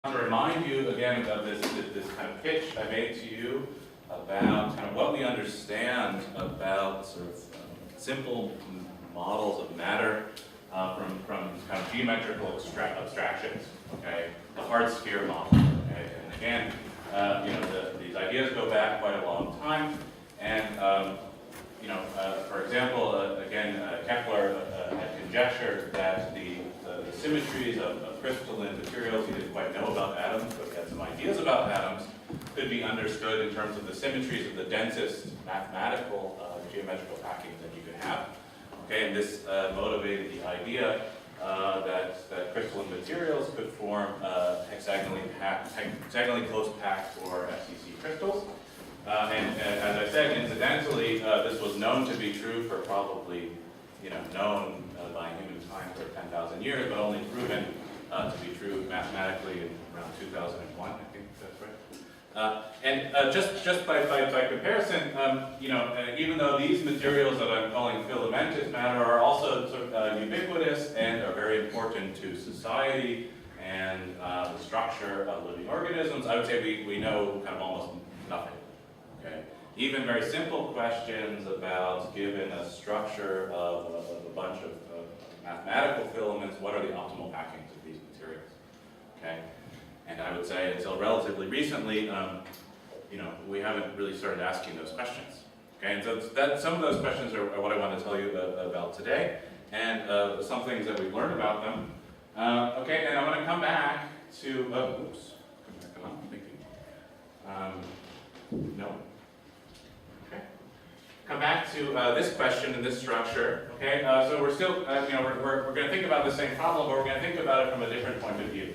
I want to remind you again of this kind of pitch I made to you about kind of what we understand about sort of simple models of matter from kind of geometrical abstractions. Okay, the hard sphere model. Okay, and again, these ideas go back quite a long time, and for example, Kepler had conjectured that the symmetries of crystalline materials, he didn't quite know about atoms, but he had some ideas about atoms, could be understood in terms of the symmetries of the densest mathematical geometrical packings that you could have. Okay, and this motivated the idea that crystalline materials could form hexagonally close packed or FCC crystals. And as I said, incidentally, this was known to be true for probably, known by humankind for 10,000 years, but only proven to be true mathematically in around 2001. I think that's right. And just by comparison, even though these materials that I'm calling filamentous matter are also sort of ubiquitous and are very important to society and the structure of living organisms, I would say we know kind of almost nothing. Okay. Even very simple questions about, given a structure of a bunch of mathematical filaments, what are the optimal packings of these materials? Okay, and I would say until relatively recently, we haven't really started asking those questions. Okay, and so some of those questions are what I want to tell you about today, and some things that we've learned about them. Okay, and I'm going to come back to. Oops, come on, thank you. No. Come back to this question and this structure. Okay, so we're still, we're going to think about the same problem, but we're going to think about it from a different point of view.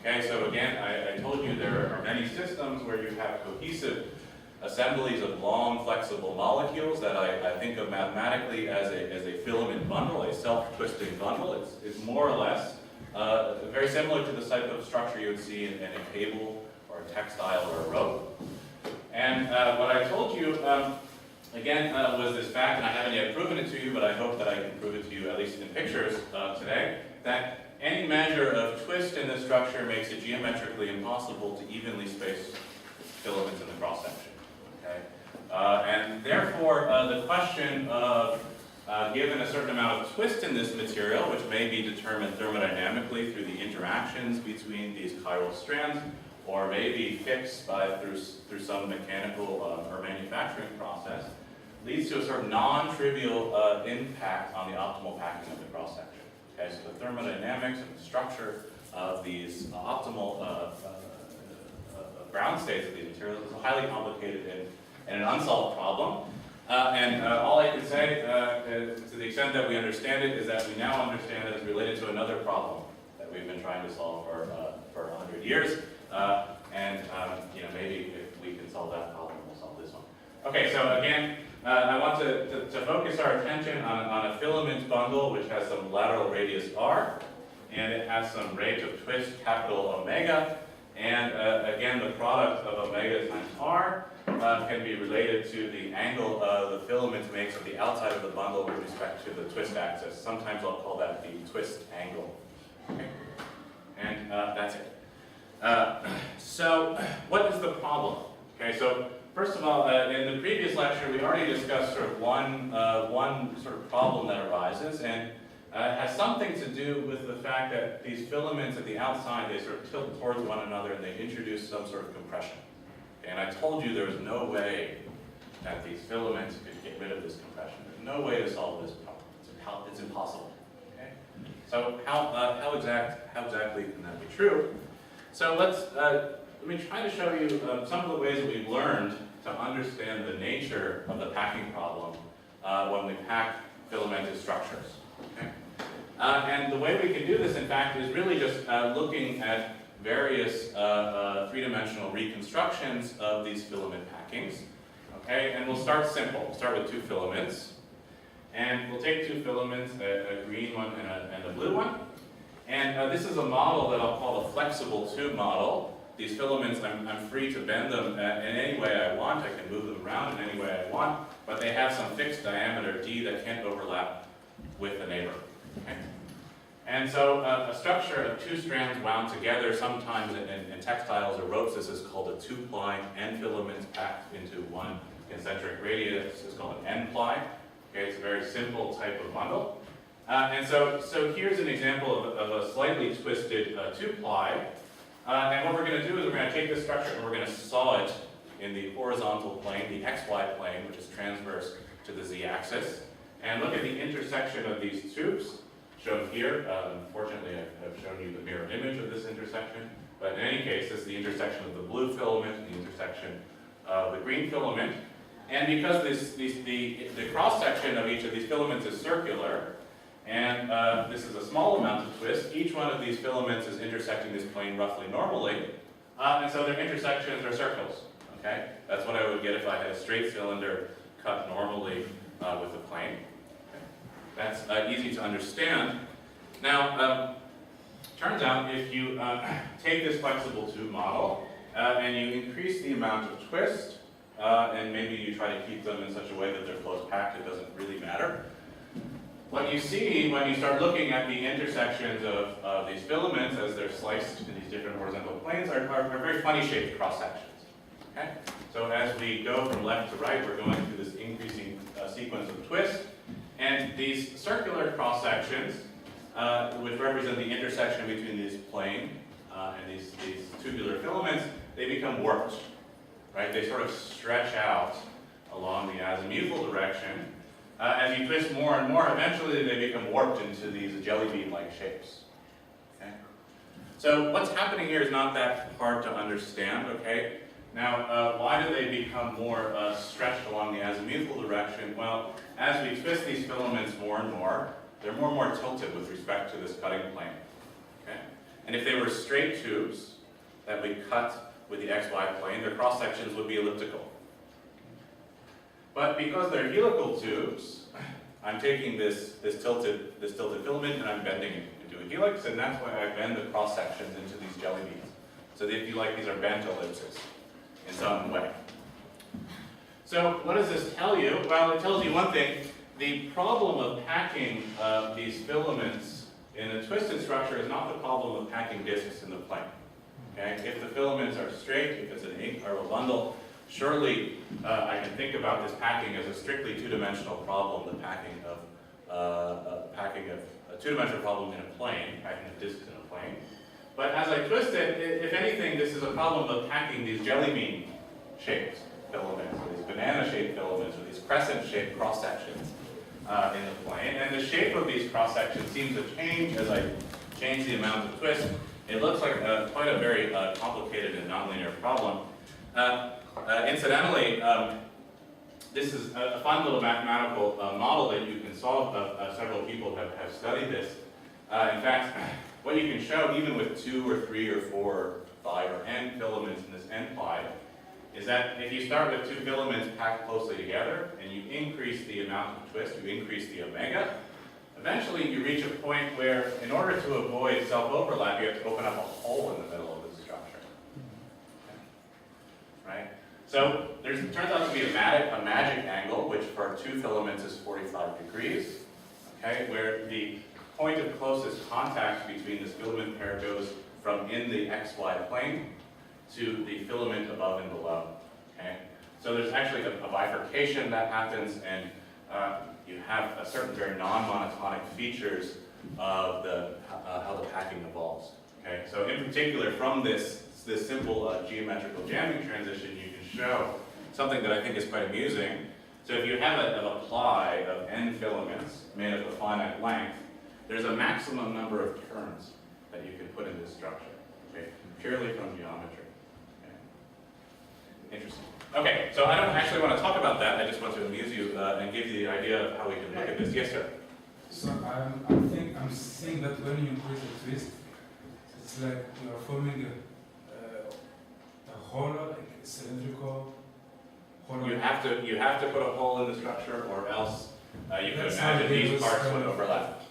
Okay, so again, I told you there are many systems where you have cohesive assemblies of long, flexible molecules that I think of mathematically as a filament bundle, a self-twisting bundle. It's more or less very similar to the type of structure you would see in a cable or a textile or a rope. And what I told you. Again, was this fact, and I haven't yet proven it to you, but I hope that I can prove it to you, at least in pictures today, that any measure of twist in the structure makes it geometrically impossible to evenly space filaments in the cross-section. Okay? And therefore, the question of, given a certain amount of twist in this material, which may be determined thermodynamically through the interactions between these chiral strands, or may be fixed through some mechanical or manufacturing process, leads to a sort of non-trivial impact on the optimal packing of the cross-section. Okay, so the thermodynamics and the structure of these optimal ground states of these materials is a highly complicated and an unsolved problem. And all I can say, to the extent that we understand it, is that we now understand that it's related to another problem that we've been trying to solve for 100 years. Maybe if we can solve that problem, we'll solve this one. Okay, so again, I want to focus our attention on a filament bundle which has some lateral radius r, and it has some rate of twist capital omega, and again, the product of omega times r can be related to the angle the filament makes of the outside of the bundle with respect to the twist axis. Sometimes I'll call that the twist angle. Okay, and that's it. So what is the problem? Okay, so first of all, in the previous lecture, we already discussed sort of one sort of problem that arises, and it has something to do with the fact that these filaments at the outside, they sort of tilt towards one another and they introduce some sort of compression. Okay, and I told you there was no way that these filaments could get rid of this compression. There's no way to solve this problem. It's impossible. Okay? So how exactly can that be true? So let me try to show you some of the ways that we've learned to understand the nature of the packing problem when we pack filamentous structures. Okay? And the way we can do this, in fact, is really just looking at various three-dimensional reconstructions of these filament packings. Okay? And we'll start simple. We'll start with two filaments. And we'll take two filaments, a green one and a blue one. And this is a model that I'll call the flexible tube model. These filaments, I'm free to bend them in any way I want. I can move them around in any way I want, but they have some fixed diameter d that can't overlap with the neighbor. Okay? And so a structure of two strands wound together, sometimes in textiles or ropes, this is called a two-ply. N filaments packed into one concentric radius is called an N-ply. Okay, it's a very simple type of bundle. And so here's an example of a slightly twisted two-ply. And what we're going to do is we're going to take this structure and we're going to saw it in the horizontal plane, the XY plane, which is transverse to the Z-axis. And look at the intersection of these tubes, shown here. Unfortunately, I've shown you the mirror image of this intersection. But in any case, this is the intersection of the blue filament, the intersection of the green filament. And because the cross-section of each of these filaments is circular, and this is a small amount of twist, each one of these filaments is intersecting this plane roughly normally, and so their intersections are circles. Okay? That's what I would get if I had a straight cylinder cut normally with a plane. Okay. That's easy to understand. Now, turns out if you take this flexible tube model and you increase the amount of twist, and maybe you try to keep them in such a way that they're close packed, it doesn't really matter. What you see when you start looking at the intersections of these filaments as they're sliced in these different horizontal planes are very funny shaped cross sections. Okay? So as we go from left to right, we're going through this increasing sequence of twists. And these circular cross sections, which represent the intersection between this plane and these tubular filaments, they become warped. Right? They sort of stretch out along the azimuthal direction. As you twist more and more, eventually they become warped into these jelly bean-like shapes. Okay? So what's happening here is not that hard to understand. Okay? Now, why do they become more stretched along the azimuthal direction? Well, as we twist these filaments more and more, they're more and more tilted with respect to this cutting plane. Okay? And if they were straight tubes that we cut with the XY plane, their cross sections would be elliptical. But because they're helical tubes, I'm taking this tilted filament and I'm bending it into a helix, and that's why I bend the cross sections into these jelly beans. So that if you like, these are bent ellipses in some way. So what does this tell you? Well, it tells you one thing. The problem of packing these filaments in a twisted structure is not the problem of packing disks in the plane. Okay? If the filaments are straight, if it's an eight-spiral bundle, surely I can think about this packing as a strictly two-dimensional problem, the packing of a two-dimensional problem in a plane, packing of disks in a plane. But as I twist it, if anything, this is a problem of packing these jelly bean-shaped filaments, or these banana-shaped filaments, or these crescent-shaped cross-sections in the plane. And the shape of these cross-sections seems to change as I change the amount of twist. It looks like quite a very complicated and nonlinear problem. Incidentally, this is a fun little mathematical model that you can solve. Several people have studied this. In fact, what you can show, even with 2 or 3 or 4 or 5 or n filaments in this N-ply, is that if you start with 2 filaments packed closely together and you increase the amount of twist, you increase the omega, eventually you reach a point where, in order to avoid self-overlap, you have to open up a hole in the middle of the structure. Right? So there turns out to be a magic angle, which for 2 filaments is 45 degrees, okay, where the point of closest contact between this filament pair goes from in the XY plane to the filament above and below. Okay? So there's actually a bifurcation that happens, and you have a certain very non-monotonic features of how the packing evolves. Okay? So in particular, from this simple geometrical jamming transition, you can show something that I think is quite amusing. So if you have a ply of n filaments made of a finite length, there's a maximum number of turns that you can put in this structure, okay? Purely from geometry. Okay. Interesting. Okay, so I don't actually want to talk about that. I just want to amuse you and give you the idea of how we can look at this. Yes, sir? So I'm seeing that when you increase the twist, it's like you are forming a hollow, like a cylindrical hollow. You have to put a hole in the structure, or else you could imagine these parts would overlap.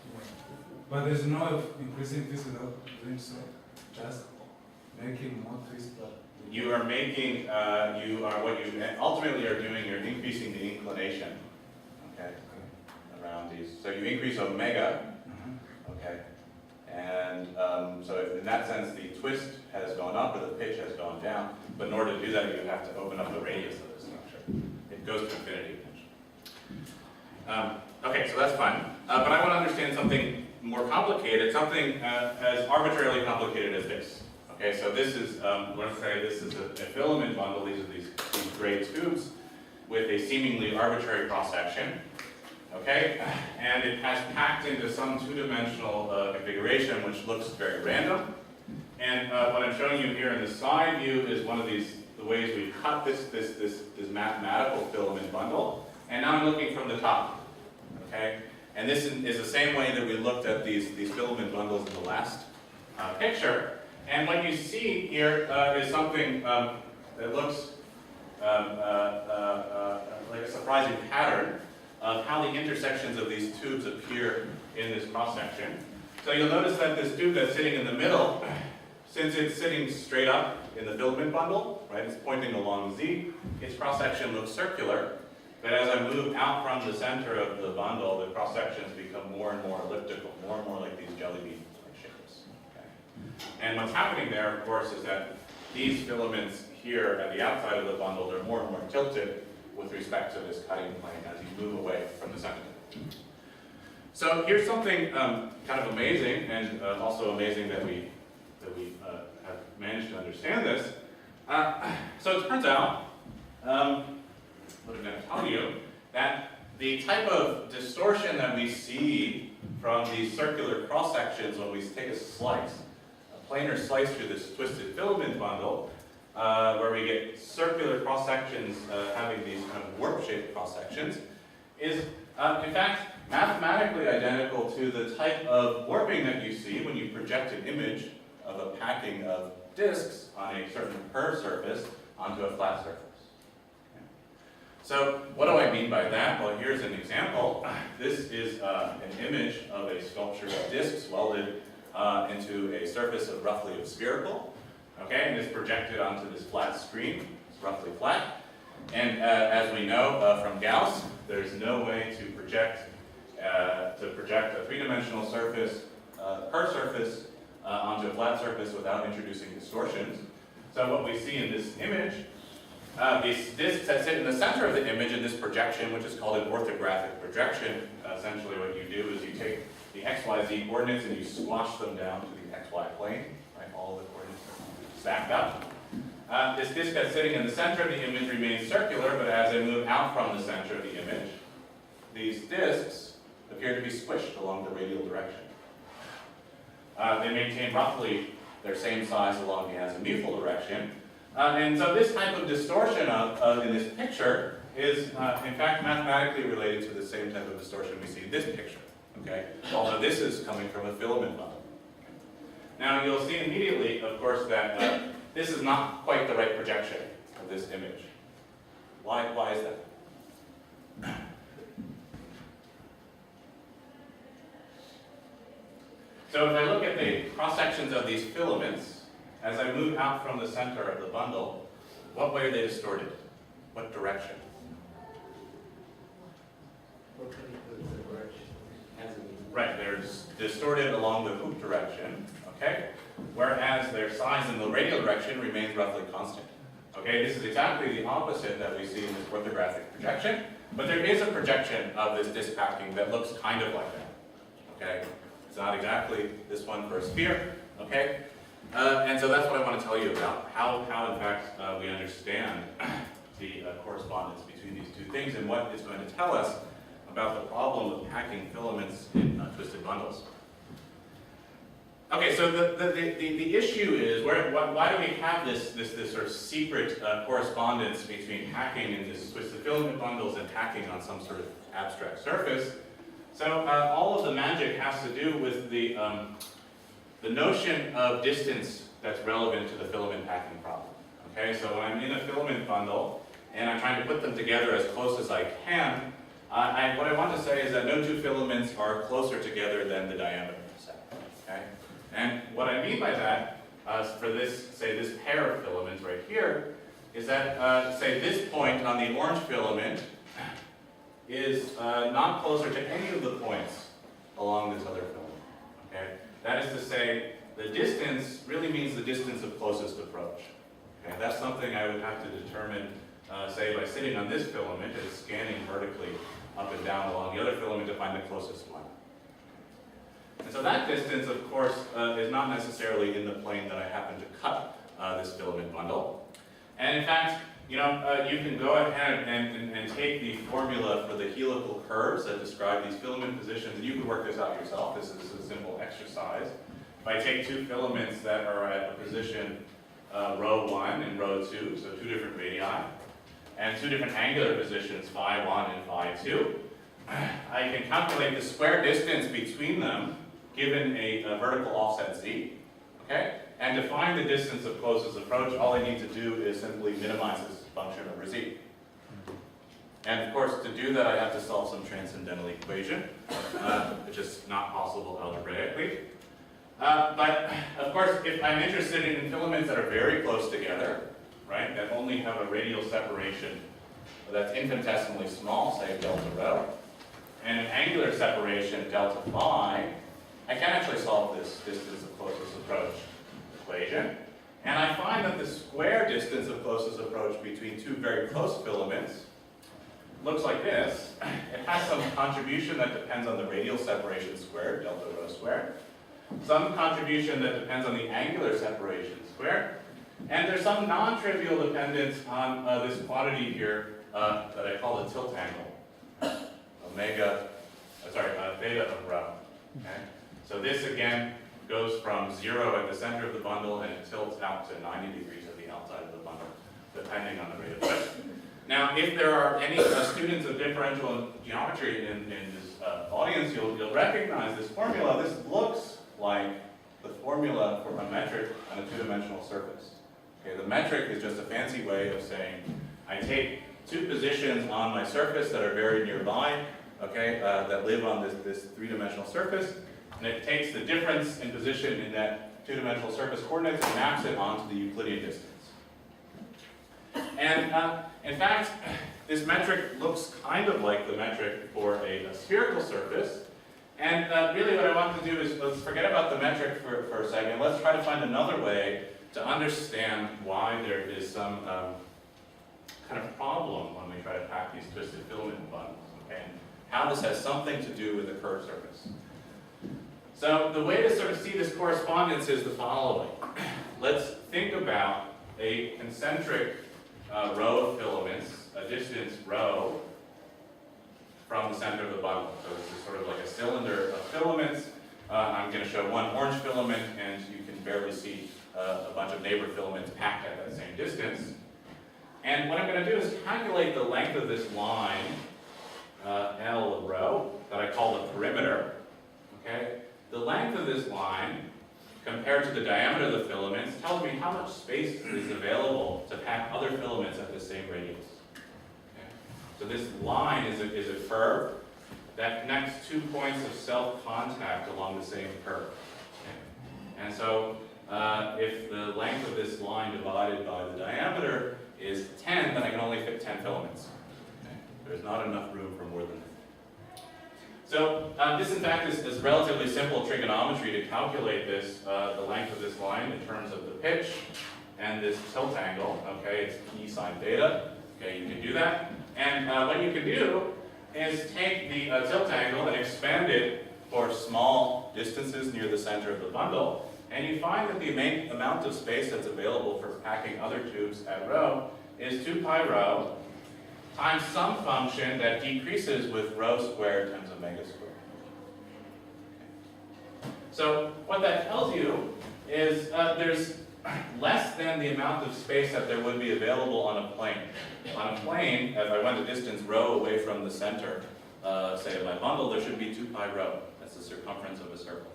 But there's no increasing twist without doing so, just making more twist. You are making, what you ultimately are doing, you're increasing the inclination, okay, around these. So you increase omega, okay, And so in that sense, the twist has gone up or the pitch has gone down. But in order to do that, you have to open up the radius of the structure. It goes to infinity eventually. Okay, so that's fine. But I want to understand something more complicated, something as arbitrarily complicated as this. Okay, so this is, let's say this is a filament bundle. These are these gray tubes with a seemingly arbitrary cross-section. Okay, and it has packed into some two-dimensional configuration which looks very random. And what I'm showing you here in the side view is one of the ways we've cut this mathematical filament bundle. And now I'm looking from the top. Okay, and this is the same way that we looked at these filament bundles in the last picture. And what you see here is something that looks like a surprising pattern of how the intersections of these tubes appear in this cross-section. So you'll notice that this tube that's sitting in the middle, since it's sitting straight up in the filament bundle, right, it's pointing along Z, its cross-section looks circular. But as I move out from the center of the bundle, the cross-sections become more and more elliptical, more and more like these jelly bean-like shapes. Okay? And what's happening there, of course, is that these filaments here at the outside of the bundle are more and more tilted with respect to this cutting plane as you move away from the center. So here's something kind of amazing, and also amazing that we have managed to understand this. So it turns out, what I'm going to tell you, that the type of distortion that we see from these circular cross-sections when we take a slice, a planar slice through this twisted filament bundle, where we get circular cross-sections having these kind of warp-shaped cross-sections, is in fact mathematically identical to the type of warping that you see when you project an image of a packing of disks on a certain curved surface onto a flat surface. Okay. So what do I mean by that? Well, here's an example. This is an image of a sculpture of disks welded into a surface of roughly spherical. Okay, and it's projected onto this flat screen. It's roughly flat. And as we know from Gauss, there's no way to project a three-dimensional surface, curved surface, onto a flat surface without introducing distortions. So what we see in this image, these disks that sit in the center of the image in this projection, which is called an orthographic projection. Essentially what you do is you take the XYZ coordinates and you squash them down to the XY plane. Right? All of the coordinates are stacked up. This disk that's sitting in the center of the image remains circular, but as I move out from the center of the image, these disks appear to be squished along the radial direction. They maintain roughly their same size along the azimuthal direction. And so this type of distortion in this picture is, in fact, mathematically related to the same type of distortion we see in this picture. Okay? Although this is coming from a filament bundle. Now you'll see immediately, of course, that this is not quite the right projection of this image. Why is that? So if I look at the cross-sections of these filaments, as I move out from the center of the bundle, what way are they distorted? What direction? Right, they're distorted along the hoop direction, okay? Whereas their size in the radial direction remains roughly constant. Okay, this is exactly the opposite that we see in this orthographic projection, but there is a projection of this disk packing that looks kind of like that, okay? It's not exactly this one for a sphere, okay? And so that's what I want to tell you about, how in fact we understand the correspondence between these two things and what it's going to tell us about the problem of packing filaments in twisted bundles. Okay, so the issue is, why do we have this sort of secret correspondence between packing in these twisted filament bundles and packing on some sort of abstract surface? So all of the magic has to do with the notion of distance that's relevant to the filament packing problem. Okay, so when I'm in a filament bundle and I'm trying to put them together as close as I can, what I want to say is that no two filaments are closer together than the diameter of the set. Okay, and what I mean by that, for this, say this pair of filaments right here, is that say this point on the orange filament is not closer to any of the points along this other filament. Okay, That is to say, the distance really means the distance of closest approach. Okay? That's something I would have to determine, say, by sitting on this filament and scanning vertically up and down along the other filament to find the closest one. And so that distance, of course, is not necessarily in the plane that I happen to cut this filament bundle. And in fact, you know, you can go ahead and take the formula for the helical curves that describe these filament positions, and you can work this out yourself. This is a simple exercise. If I take two filaments that are at a position rho 1 and rho 2, so two different radii, and two different angular positions, phi 1 and phi 2, I can calculate the square distance between them given a vertical offset z, okay? And to find the distance of closest approach, all I need to do is simply minimize this function over z. And of course, to do that, I have to solve some transcendental equation, which is not possible algebraically. But of course, if I'm interested in filaments that are very close together, right, that only have a radial separation that's infinitesimally small, say delta rho, and an angular separation delta phi, I can actually solve this distance of closest approach equation. And I find that the square distance of closest approach between two very close filaments looks like this. It has some contribution that depends on the radial separation squared, delta rho squared. Some contribution that depends on the angular separation squared. And there's some non-trivial dependence on this quantity here that I call the tilt angle, theta of rho. Okay? So this again goes from 0 at the center of the bundle and it tilts out to 90 degrees at the outside of the bundle, depending on the rate of play. Now, if there are any students of differential geometry in this audience, you'll recognize this formula. This looks like the formula for a metric on a two-dimensional surface. Okay, the metric is just a fancy way of saying I take two positions on my surface that are very nearby, okay, that live on this three-dimensional surface, and it takes the difference in position in that two-dimensional surface coordinates and maps it onto the Euclidean distance. And in fact, this metric looks kind of like the metric for a spherical surface. And really what I want to do is, let's forget about the metric for a second. Let's try to find another way to understand why there is some kind of problem when we try to pack these twisted filament bundles, okay? And how this has something to do with the curved surface. So the way to sort of see this correspondence is the following. Let's think about a concentric row of filaments, a distance rho from the center of the bundle. So this is sort of like a cylinder of filaments. I'm going to show one orange filament, and you can barely see a bunch of neighbor filaments packed at that same distance. And what I'm going to do is calculate the length of this line, L of rho, that I call the perimeter. Okay? The length of this line, compared to the diameter of the filaments, tells me how much space is available to pack other filaments at the same radius. Okay? So this line is a curve that connects 2 points of self-contact along the same curve. Okay? And so if the length of this line divided by the diameter is 10, then I can only fit 10 filaments. Okay? There's not enough room for more than that. So this, in fact, is relatively simple trigonometry to calculate this, the length of this line in terms of the pitch and this tilt angle. Okay, it's E sine theta. Okay, you can do that. And what you can do is take the tilt angle and expand it for small distances near the center of the bundle, and you find that the amount of space that's available for packing other tubes at rho is 2 pi rho times some function that decreases with rho squared times omega squared. So what that tells you is there's less than the amount of space that there would be available on a plane. On a plane, if I went a distance rho away from the center, say of my bundle, there should be 2 pi rho. That's the circumference of a circle.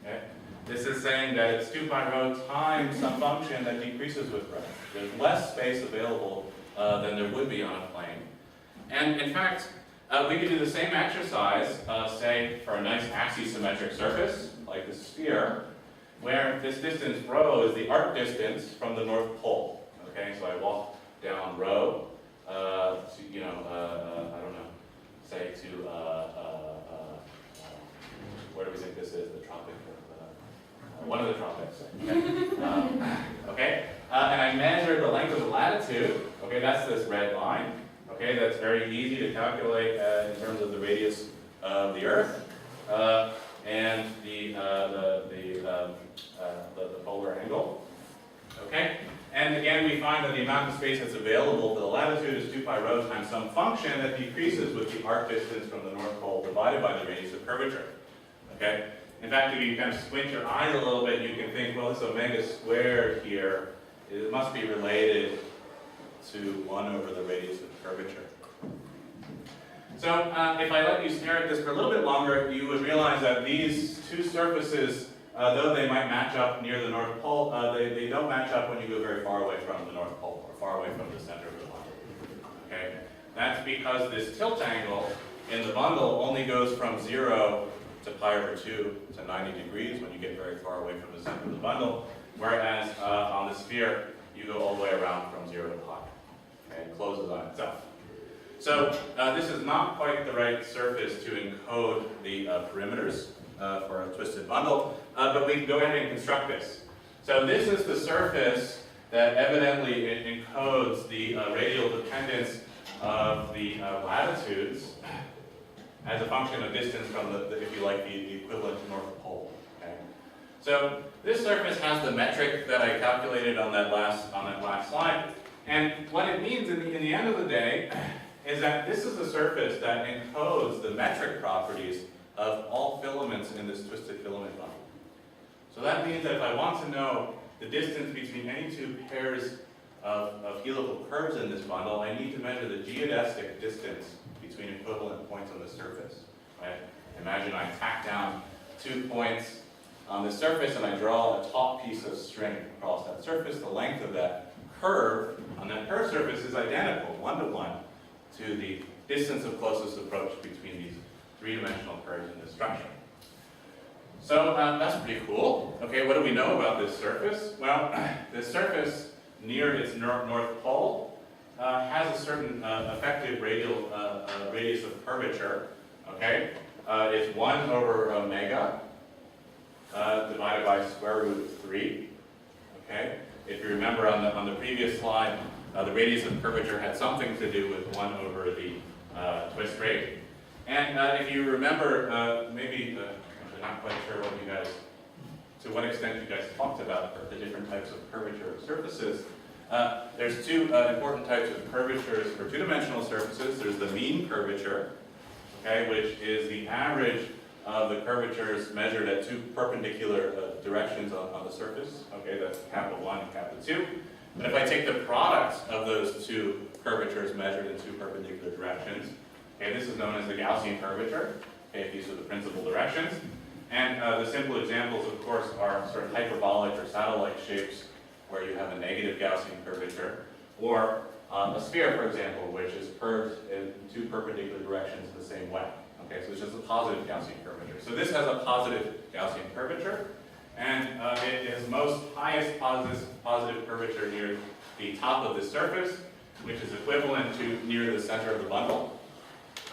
Okay? This is saying that it's 2 pi rho times some function that decreases with rho. There's less space available than there would be on a plane. And in fact, we could do the same exercise, say, for a nice axisymmetric surface, like the sphere, where this distance rho is the arc distance from the North Pole. Okay, so I walk down rho to, I don't know, say to, where do we think this is, the Tropic measure the length of the latitude, okay, that's this red line. Okay, that's very easy to calculate in terms of the radius of the Earth and the polar angle. Okay, and again we find that the amount of space that's available for the latitude is 2 pi rho times some function that decreases with the arc distance from the North Pole divided by the radius of curvature. Okay, in fact, if you kind of squint your eyes a little bit, you can think, well, this omega squared here, it must be related to 1 over the radius of curvature. So if I let you stare at this for a little bit longer, you would realize that these two surfaces, though they might match up near the North Pole, they don't match up when you go very far away from the North Pole or far away from the center of the bundle. Okay? That's because this tilt angle in the bundle only goes from 0 to pi over 2 to 90 degrees when you get very far away from the center of the bundle, whereas on the sphere, you go all the way around from 0 to pi. Okay? It closes on itself. So this is not quite the right surface to encode the perimeters for a twisted bundle, but we can go ahead and construct this. So this is the surface that evidently encodes the radial dependence of the latitudes as a function of distance from the if you like, the equivalent North Pole. Okay? So this surface has the metric that I calculated on that last slide, and what it means in the end of the day is that this is a surface that encodes the metric properties of all filaments in this twisted filament bundle. So that means that if I want to know the distance between any two pairs of helical curves in this bundle, I need to measure the geodesic distance between equivalent points on the surface. Right? Imagine I tack down 2 points on the surface and I draw a taut piece of string across that surface. The length of that curve on that curved surface is identical, 1 to 1, to the distance of closest approach between these three-dimensional curves in this structure. So that's pretty cool. Okay, what do we know about this surface? Well, this surface near its North Pole has a certain effective radial radius of curvature. Okay, it's 1 over omega divided by square root of 3. Okay, if you remember on the previous slide, the radius of curvature had something to do with 1 over the twist rate. And if you remember, maybe, I'm not quite sure what you guys, to what extent you guys talked about the different types of curvature of surfaces. There's two important types of curvatures for two-dimensional surfaces. There's the mean curvature, okay, which is the average of the curvatures measured at two perpendicular directions on the surface. Okay, that's capital 1 and capital 2. But if I take the product of those two curvatures measured in two perpendicular directions, okay, this is known as the Gaussian curvature. Okay, these are the principal directions. And the simple examples, of course, are sort of hyperbolic or satellite shapes where you have a negative Gaussian curvature, or a sphere, for example, which is curved in two perpendicular directions the same way. Okay, so it's just a positive Gaussian curvature. So this has a positive Gaussian curvature, and it is most highest positive curvature near the top of the surface, which is equivalent to near the center of the bundle.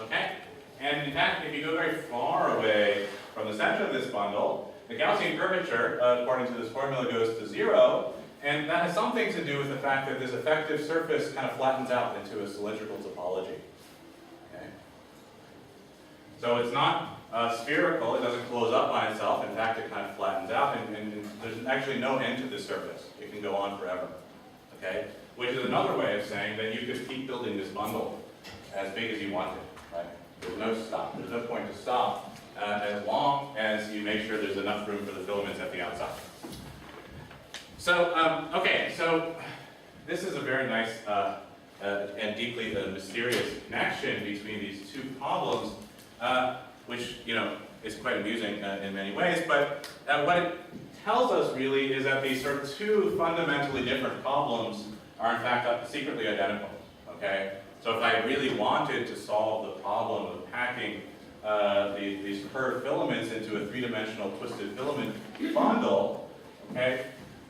Okay? And in fact, if you go very far away from the center of this bundle, the Gaussian curvature, according to this formula, goes to 0, and that has something to do with the fact that this effective surface kind of flattens out into a cylindrical topology. Okay? So it's not spherical, it doesn't close up on itself, in fact it kind of flattens out, and there's actually no end to this surface. It can go on forever. Okay? Which is another way of saying that you could keep building this bundle as big as you wanted. Right? There's no stop. There's no point to stop as long as you make sure there's enough room for the filaments at the outside. So, okay, so this is a very nice and deeply mysterious connection between these two problems, which, you know, is quite amusing in many ways, but what it tells us really is that these sort of two fundamentally different problems are in fact secretly identical, okay? So if I really wanted to solve the problem of packing these curved filaments into a three-dimensional twisted filament bundle, okay,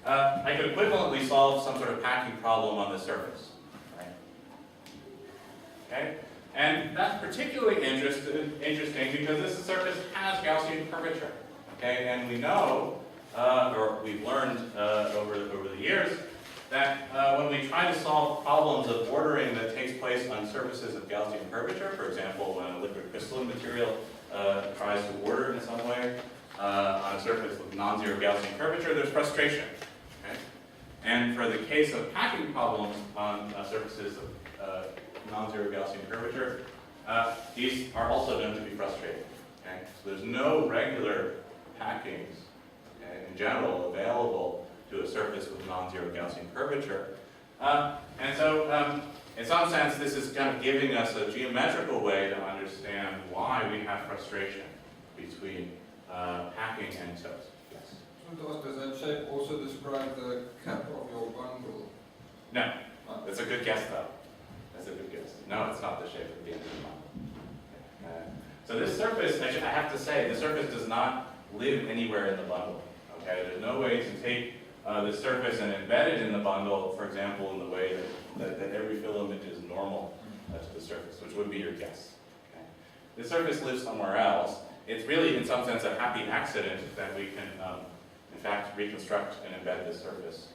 I could equivalently solve some sort of packing problem on the surface, right? Okay, and that's particularly interesting because this surface has Gaussian curvature, okay, and we know, or we've learned over the years, that when we try to solve problems of ordering that takes place on surfaces of Gaussian curvature, for example, when a liquid crystalline material tries to order in some way on a surface with non-zero Gaussian curvature, there's frustration. Okay? And for the case of packing problems on surfaces of non-zero Gaussian curvature, these are also known to be frustrating. Okay? So there's no regular packings, okay, in general available to a surface with non-zero Gaussian curvature. And so, in some sense, this is kind of giving us a geometrical way to understand why we have frustration between packing and toast. Yes? Does that shape also describe the cap of your bundle? No. That's a good guess, though. That's a good guess. No, it's not the shape of the end of the bundle. So this surface, I have to say, the surface does not live anywhere in the bundle. Okay? There's no way to take the surface and embed it in the bundle, for example, in the way that every filament is normal to the surface, which would be your guess. Okay? The surface lives somewhere else. It's really, in some sense, a happy accident that we can, in fact, reconstruct and embed this surface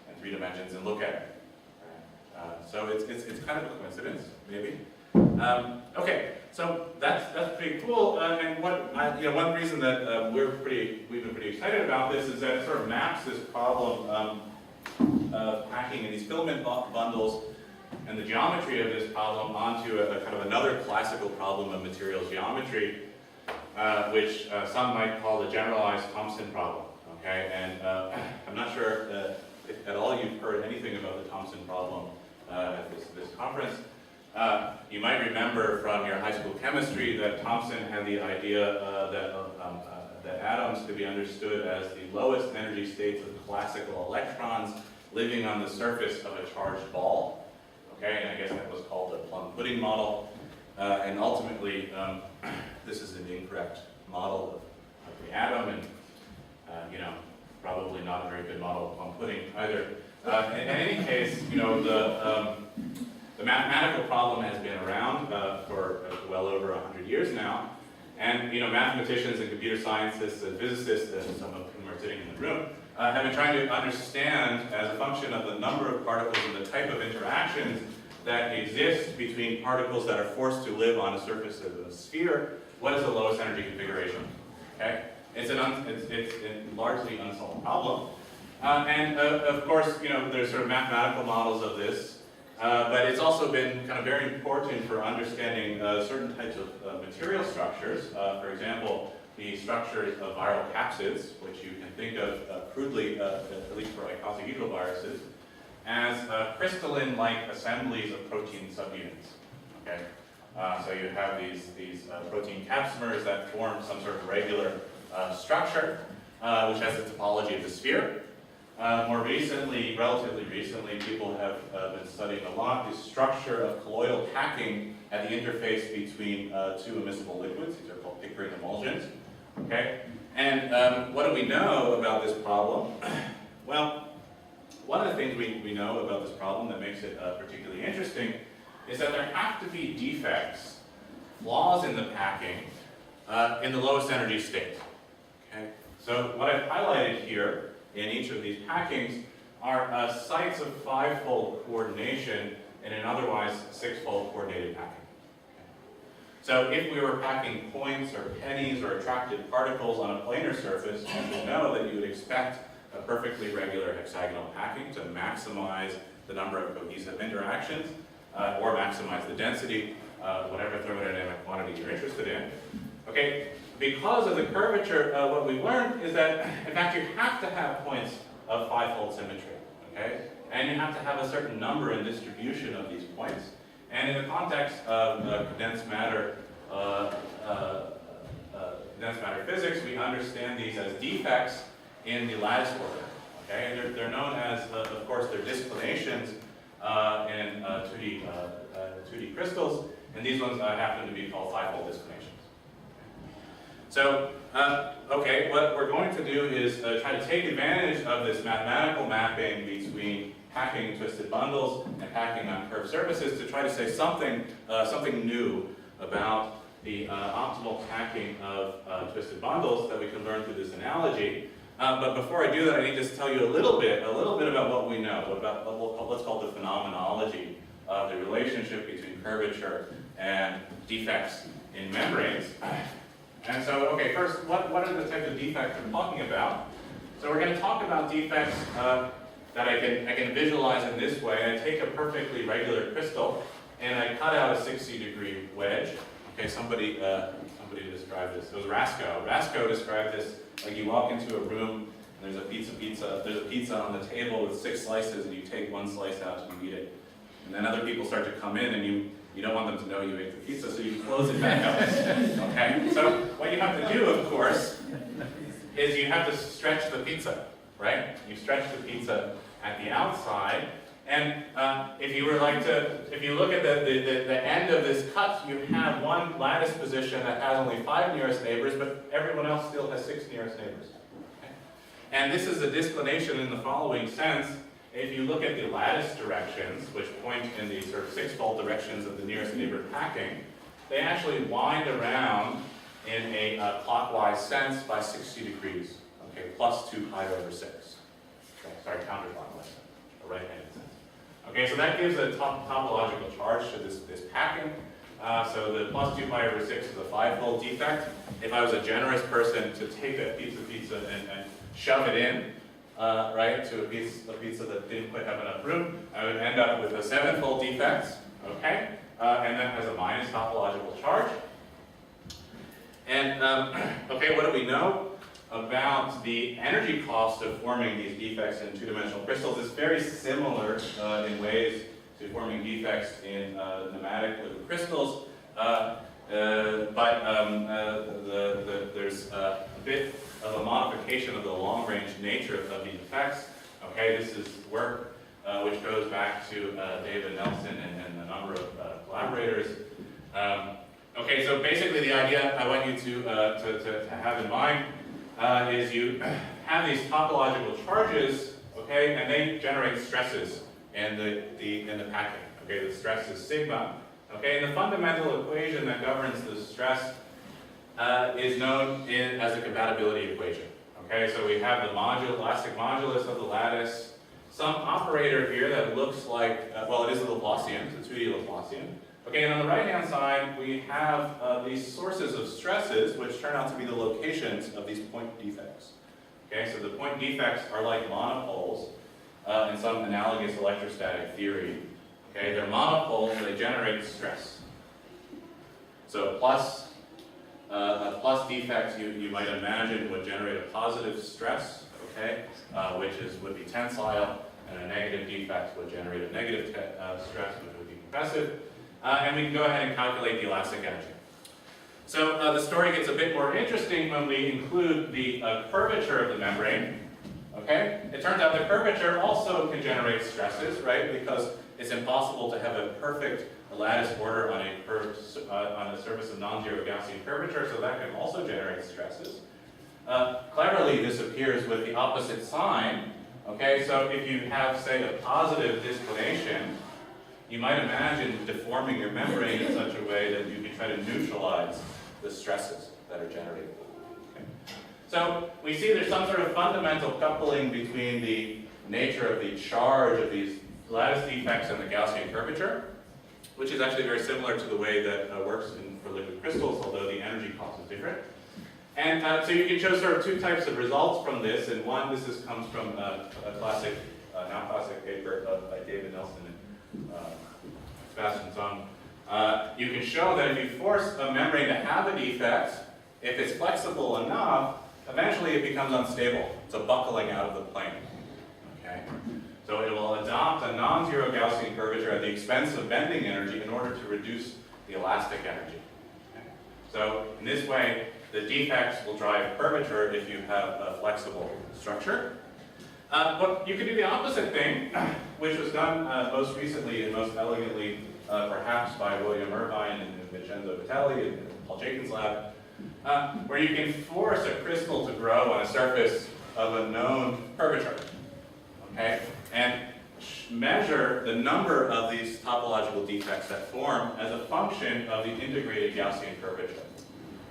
in 3 dimensions and look at it. Right? So it's kind of a coincidence, maybe. Okay, so that's pretty cool. And one reason that we've been pretty excited about this is that it sort of maps this problem of packing in these filament bundles and the geometry of this problem onto a kind of another classical problem of materials geometry, which some might call the generalized Thompson problem. Okay, and I'm not sure if at all you've heard anything about the Thompson problem at this conference. You might remember from your high school chemistry that Thompson had the idea that atoms could be understood as the lowest energy states of classical electrons living on the surface of a charged ball. Okay, and I guess that was called the plum pudding model. And ultimately, this is an incorrect model of the atom, and probably not a very good model of plum pudding either. In any case, the mathematical problem has been around for well over 100 years now, and mathematicians and computer scientists and physicists, and some of whom are sitting in the room, have been trying to understand, as a function of the number of particles and the type of interactions that exist between particles that are forced to live on a surface of a sphere, what is the lowest energy configuration? Okay, it's a largely unsolved problem, and of course, there's sort of mathematical models of this. But it's also been kind of very important for understanding certain types of material structures. For example, the structures of viral capsids, which you can think of crudely, at least for icosahedral viruses, as crystalline-like assemblies of protein subunits. Okay, so you have these protein capsimers that form some sort of regular structure, which has the topology of the sphere. More recently, relatively recently, people have been studying a lot the structure of colloidal packing at the interface between 2 immiscible liquids. These are called Pickering emulsions. Okay, and what do we know about this problem? Well, one of the things we know about this problem that makes it particularly interesting is that there have to be defects, flaws in the packing, in the lowest energy state. Okay, so what I've highlighted here in each of these packings are sites of 5-fold coordination in an otherwise 6-fold coordinated packing. Okay. So if we were packing points or pennies or attracted particles on a planar surface, you should know that you would expect a perfectly regular hexagonal packing to maximize the number of cohesive interactions or maximize the density, whatever thermodynamic quantity you're interested in. Okay. Because of the curvature, what we learned is that, in fact, you have to have points of 5-fold symmetry, okay? And you have to have a certain number and distribution of these points. And in the context of condensed matter physics, we understand these as defects in the lattice order, okay? And they're known as, of course, they're disclinations in 2D crystals, and these ones happen to be called 5-fold disclinations. So, okay, what we're going to do is try to take advantage of this mathematical mapping between packing twisted bundles and packing on curved surfaces to try to say something new about the optimal packing of twisted bundles that we can learn through this analogy. But before I do that, I need to just tell you a little bit about what we know about what's called the phenomenology of the relationship between curvature and defects in membranes. And so, okay, first, what are the types of defects we're talking about? So we're going to talk about defects that I can visualize in this way. I take a perfectly regular crystal and I cut out a 60-degree wedge. Okay, somebody described this. It was Rasko. Rasko described this like you walk into a room and there's a pizza on the table with 6 slices, and you take one slice out and you eat it. And then other people start to come in and you don't want them to know you ate the pizza, so you close it back up. Okay? So what you have to do, of course, is you have to stretch the pizza, right? You stretch the pizza at the outside, and if you look at the end of this cut, you have one lattice position that has only 5 nearest neighbors, but everyone else still has 6 nearest neighbors. Okay? And this is a disclination in the following sense. If you look at the lattice directions, which point in the sort of 6-fold directions of the nearest neighbor packing, they actually wind around in a clockwise sense by 60 degrees, okay, plus 2 pi over 6. Okay, sorry, counterclockwise, a right-handed sense. Okay, so that gives a topological charge to this packing. So the plus 2 pi over 6 is a 5-fold defect. If I was a generous person to take that pizza and shove it in, right, to a pizza that didn't quite have enough room, I would end up with a 7-fold defect, okay? And that has a minus topological charge. And, okay, what do we know about the energy cost of forming these defects in 2-dimensional crystals? It's very similar in ways to forming defects in pneumatic liquid crystals, there's a bit of a modification of the long-range nature of the effects. Okay, this is work which goes back to David Nelson and a number of collaborators. Okay, so basically the idea I want you to have in mind is you have these topological charges, okay, and they generate stresses in the packing. Okay, the stress is sigma. Okay, and the fundamental equation that governs the stress is known as the compatibility equation. Okay, so we have the elastic modulus of the lattice, some operator here that looks like, well, it is a Laplacian, it's a 2D Laplacian. Okay, and on the right-hand side, we have these sources of stresses, which turn out to be the locations of these point defects. Okay, so the point defects are like monopoles in some analogous electrostatic theory. Okay, they're monopoles, they generate stress. So a plus defect, you might imagine, would generate a positive stress, okay, would be tensile, and a negative defect would generate a negative stress, which would be compressive. And we can go ahead and calculate the elastic energy. So the story gets a bit more interesting when we include the curvature of the membrane. Okay, it turns out the curvature also can generate stresses, right? Because it's impossible to have a perfect lattice order on a surface of non-zero Gaussian curvature, so that can also generate stresses. Cleverly, this appears with the opposite sign. Okay, so if you have, say, a positive disclination, you might imagine deforming your membrane in such a way that you can try to neutralize the stresses that are generated. Okay. So we see there's some sort of fundamental coupling between the nature of the charge of these lattice defects and the Gaussian curvature, which is actually very similar to the way that works for liquid crystals, although the energy cost is different. And so you can show sort of 2 types of results from this, and one, comes from a classic, now classic paper by David Nelson and Sebastian Zung. You can show that if you force a membrane to have a defect, if it's flexible enough, eventually it becomes unstable. It's a buckling out of the plane. Okay? So it will adopt a non-zero Gaussian curvature at the expense of bending energy in order to reduce the elastic energy. Okay? So in this way, the defects will drive curvature if you have a flexible structure. But you could do the opposite thing, which was done most recently and most elegantly, perhaps by William Irvine and Vincenzo Vitelli in Paul Jakin's lab, where you can force a crystal to grow on a surface of a known curvature, okay, and measure the number of these topological defects that form as a function of the integrated Gaussian curvature.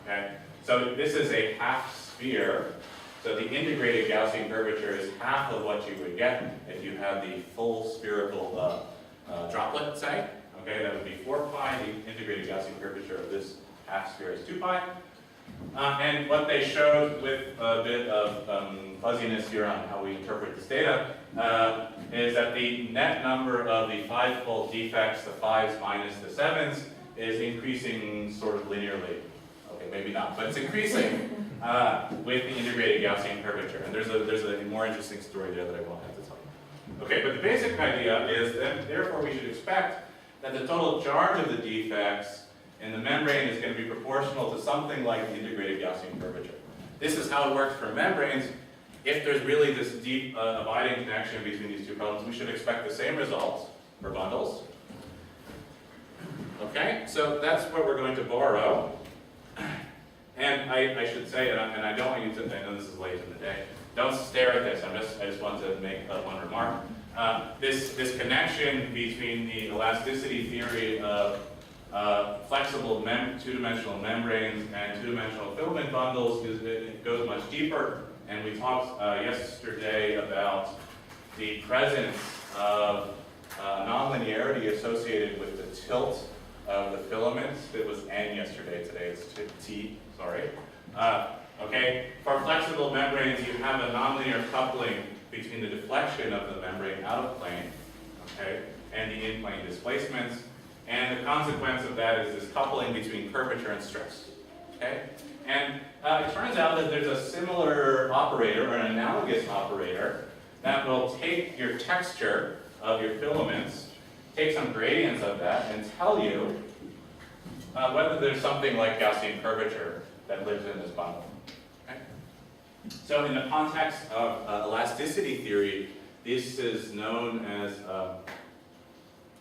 Okay, so this is a half sphere. So the integrated Gaussian curvature is half of what you would get if you had the full spherical droplet, say. Okay, that would be 4 pi. The integrated Gaussian curvature of this half sphere is 2 pi. And what they showed with a bit of fuzziness here on how we interpret this data is that the net number of the 5-fold defects, the 5s minus the 7s, is increasing sort of linearly. Okay, maybe not, but it's increasing with the integrated Gaussian curvature. And there's a more interesting story there that I won't have to tell you. Okay, but the basic idea is that therefore we should expect that the total charge of the defects in the membrane is going to be proportional to something like the integrated Gaussian curvature. This is how it works for membranes. If there's really this deep abiding connection between these two problems, we should expect the same results for bundles. Okay, so that's what we're going to borrow. And I should say, and I don't want you to, I know this is late in the day, don't stare at this. I just want to make one remark. This connection between the elasticity theory of flexible two-dimensional membranes and two-dimensional filament bundles it goes much deeper. And we talked yesterday about the presence of nonlinearity associated with the tilt of the filaments. It was N yesterday, today it's T, sorry. Okay, for flexible membranes, you have a nonlinear coupling between the deflection of the membrane out of plane, okay, and the in-plane displacements. And the consequence of that is this coupling between curvature and stress, okay? And it turns out that there's a similar operator, or an analogous operator, that will take your texture of your filaments, take some gradients of that, and tell you whether there's something like Gaussian curvature that lives in this bundle. Okay? So in the context of elasticity theory, this is known as, I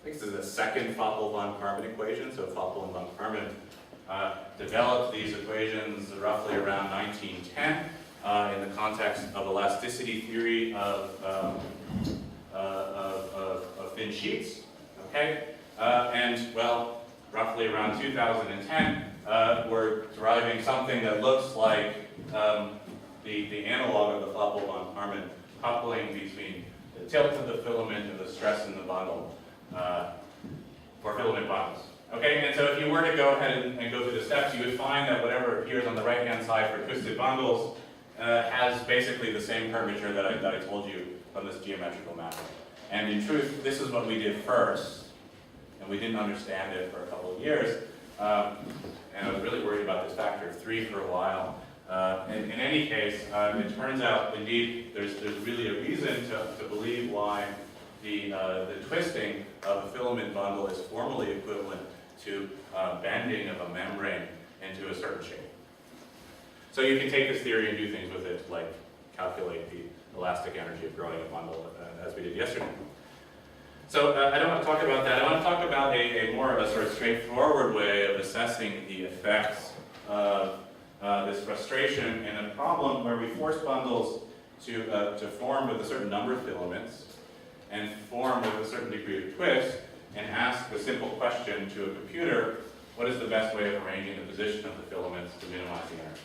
think this is the second Foppel-von Karman equation. So Foppel and von Karman developed these equations roughly around 1910 in the context of elasticity theory of thin sheets. Okay, and well, roughly around 2010, we're deriving something that looks like the analog of the Foppel-von Karman coupling between the tilt of the filament and the stress in the bundle for filament bundles. Okay, and so if you were to go ahead and go through the steps, you would find that whatever appears on the right-hand side for twisted bundles has basically the same curvature that I told you from this geometrical mapping. And in truth, this is what we did first, and we didn't understand it for a couple of years. And I was really worried about this factor of 3 for a while. In any case, it turns out, indeed, there's really a reason to believe why the twisting of a filament bundle is formally equivalent to bending of a membrane into a certain shape. So you can take this theory and do things with it, like calculate the elastic energy of growing a bundle, as we did yesterday. So I don't want to talk about that. I want to talk about a more of a sort of straightforward way of assessing the effects of this frustration in a problem where we force bundles to form with a certain number of filaments and form with a certain degree of twist, and ask the simple question to a computer, what is the best way of arranging the position of the filaments to minimize the energy?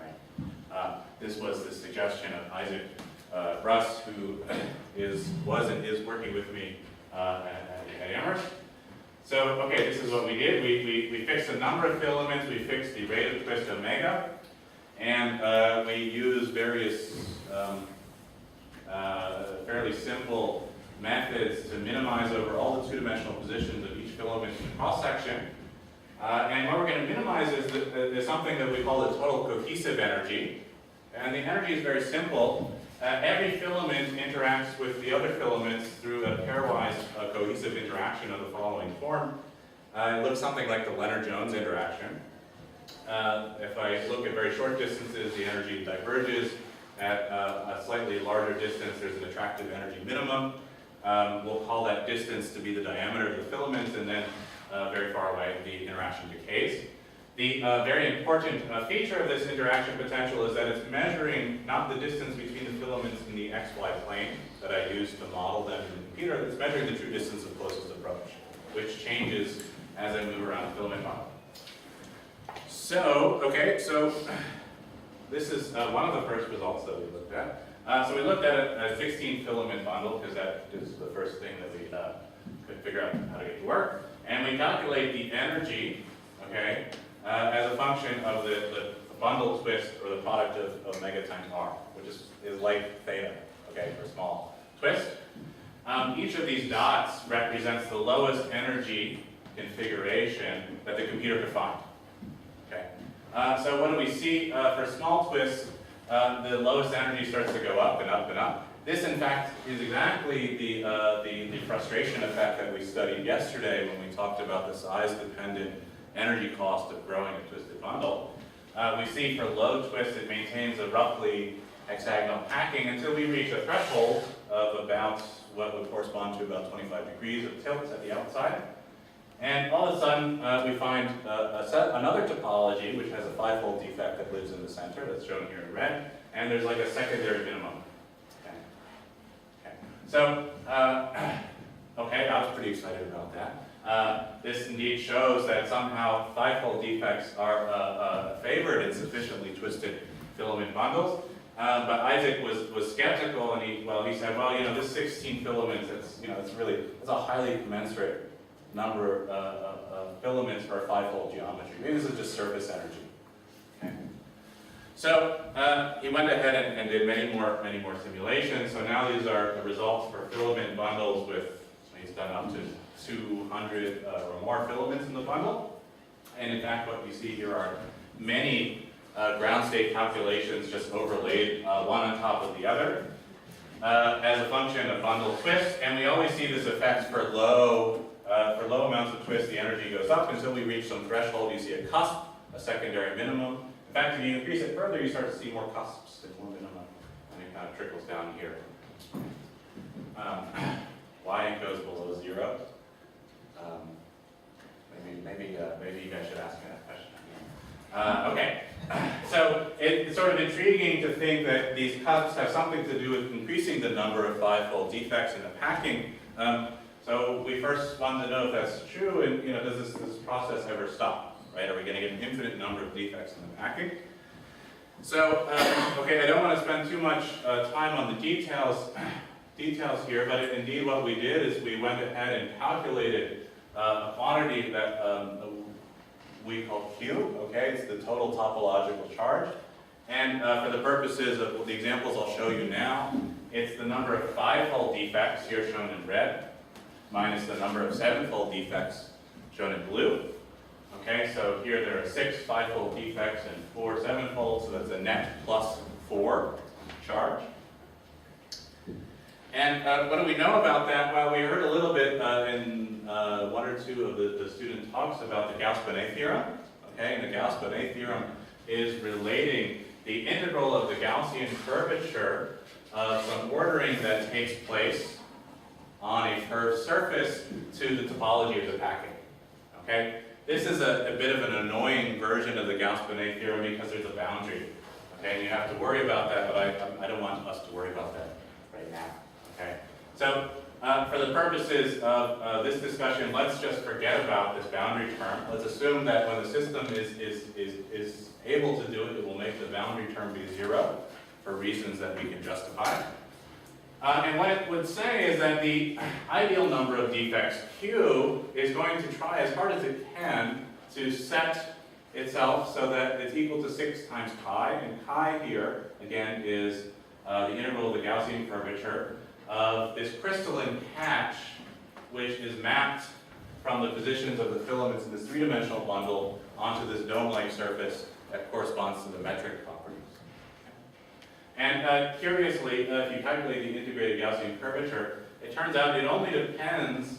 Right? This was the suggestion of Isaac Russ, who was and is working with me at Amherst. So, okay, this is what we did. We fixed a number of filaments, we fixed the rate of twist omega, and we used various fairly simple methods to minimize over all the two-dimensional positions of each filament in the cross-section. And what we're going to minimize is something that we call the total cohesive energy. And the energy is very simple. Every filament interacts with the other filaments through a pairwise cohesive interaction of the following form. It looks something like the Leonard-Jones interaction. If I look at very short distances, the energy diverges. At a slightly larger distance, there's an attractive energy minimum. We'll call that distance to be the diameter of the filament, and then very far away, the interaction decays. The very important feature of this interaction potential is that it's measuring not the distance between the filaments in the xy plane that I used to model them in the computer, it's measuring the true distance of closest approach, which changes as I move around the filament model. So, okay, so what we're going to do is we're going to take this theory and do things with it, like calculate the elastic energy of growing a bundle, as we did yesterday. So in the context of elasticity theory, this is known as this is one of the first results that we looked at. So we looked at a 16 filament bundle, because that is the first thing that we could figure out how to get to work. And we calculate the energy, okay, as a function of the bundle twist, or the product of omega times r, which is like theta, okay, for small twist. Each of these dots represents the lowest energy configuration that the computer could find. Okay. So what do we see for small twists? The lowest energy starts to go up and up and up. This, in fact, is exactly the frustration effect that we studied yesterday when we talked about the size-dependent energy cost of growing a twisted bundle. We see for low twists, it maintains a roughly hexagonal packing until we reach a threshold of about what would correspond to about 25 degrees of tilt at the outside. And all of a sudden, we find another topology which has a 5-fold defect that lives in the center, that's shown here in red, and there's like a secondary minimum. Okay. Okay. So, okay, I was pretty excited about that. This indeed shows that somehow 5-fold defects are favored in sufficiently twisted filament bundles. But Isaac was skeptical, and he said, well, this 16 filaments, it's a highly commensurate number of filaments for a 5-fold geometry. Maybe this is just surface energy. Okay. So he went ahead and did many more simulations. So now these are the results for filament bundles with, he's done up to 200 or more filaments in the bundle. And in fact, what you see here are many ground state calculations just overlaid one on top of the other as a function of bundle twist. And we always see this effect for low amounts of twist, the energy goes up until we reach some threshold. You see a cusp, a secondary minimum. In fact, if you increase it further, you start to see more cusps and more minimum, and it kind of trickles down here. Why it goes below 0? Maybe you guys should ask me that question. Okay, so it's sort of intriguing to think that these cusps have something to do with increasing the number of 5-fold defects in the packing. So we first wanted to know if that's true, and does this process ever stop? Right? Are we going to get an infinite number of defects in the packing? So, okay, I don't want to spend too much time on the details here, but indeed what we did is we went ahead and calculated a quantity that we call Q. Okay, it's the total topological charge, and for the purposes of the examples I'll show you now, it's the number of 5-fold defects here shown in red, minus the number of 7-fold defects shown in blue. Okay, so here there are 6 5-fold defects and 4 7-fold, so that's a net plus 4 charge. And what do we know about that? Well, we heard a little bit in 1 or 2 of the student talks about the Gauss-Bonnet theorem. Okay, and the Gauss-Bonnet theorem is relating the integral of the Gaussian curvature of some ordering that takes place on a curved surface to the topology of the packing. Okay? This is a bit of an annoying version of the Gauss-Bonnet theorem because there's a boundary. Okay? And you have to worry about that, but I don't want us to worry about that right now. Okay? So, for the purposes of this discussion, let's just forget about this boundary term. Let's assume that when the system is able to do it, it will make the boundary term be 0 for reasons that we can justify. And what it would say is that the ideal number of defects, Q, is going to try as hard as it can to set itself so that it's equal to 6 times chi. And chi here, again, is the integral of the Gaussian curvature of this crystalline patch, which is mapped from the positions of the filaments in this 3-dimensional bundle onto this dome-like surface that corresponds to the metric properties. And curiously, if you calculate the integrated Gaussian curvature, it turns out it only depends,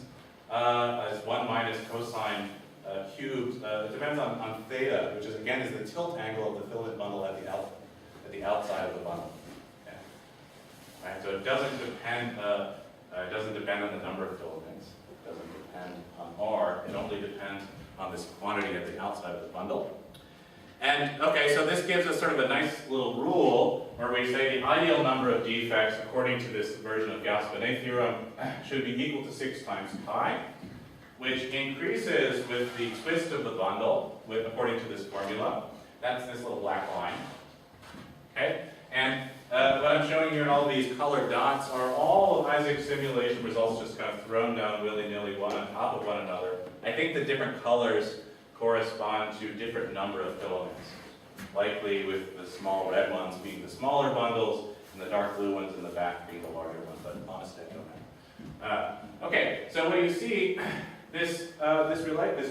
as 1 minus cosine cubed, it depends on theta, which is again is the tilt angle of the filament bundle at the outside of the bundle. Okay. Right, so it doesn't depend on the number of filaments. It doesn't depend on R. It only depends on this quantity at the outside of the bundle. And, okay, so this gives us sort of a nice little rule where we say the ideal number of defects, according to this version of Gauss-Bonnet theorem, should be equal to 6 times chi, which increases with the twist of the bundle, according to this formula. That's this little black line. Okay? And what I'm showing you in all these colored dots are all of Isaac's simulation results just kind of thrown down willy-nilly one on top of one another. I think the different colors correspond to different number of filaments. Likely with the small red ones being the smaller bundles, and the dark blue ones in the back being the larger ones, but honestly, I don't know. Okay, so what you see, this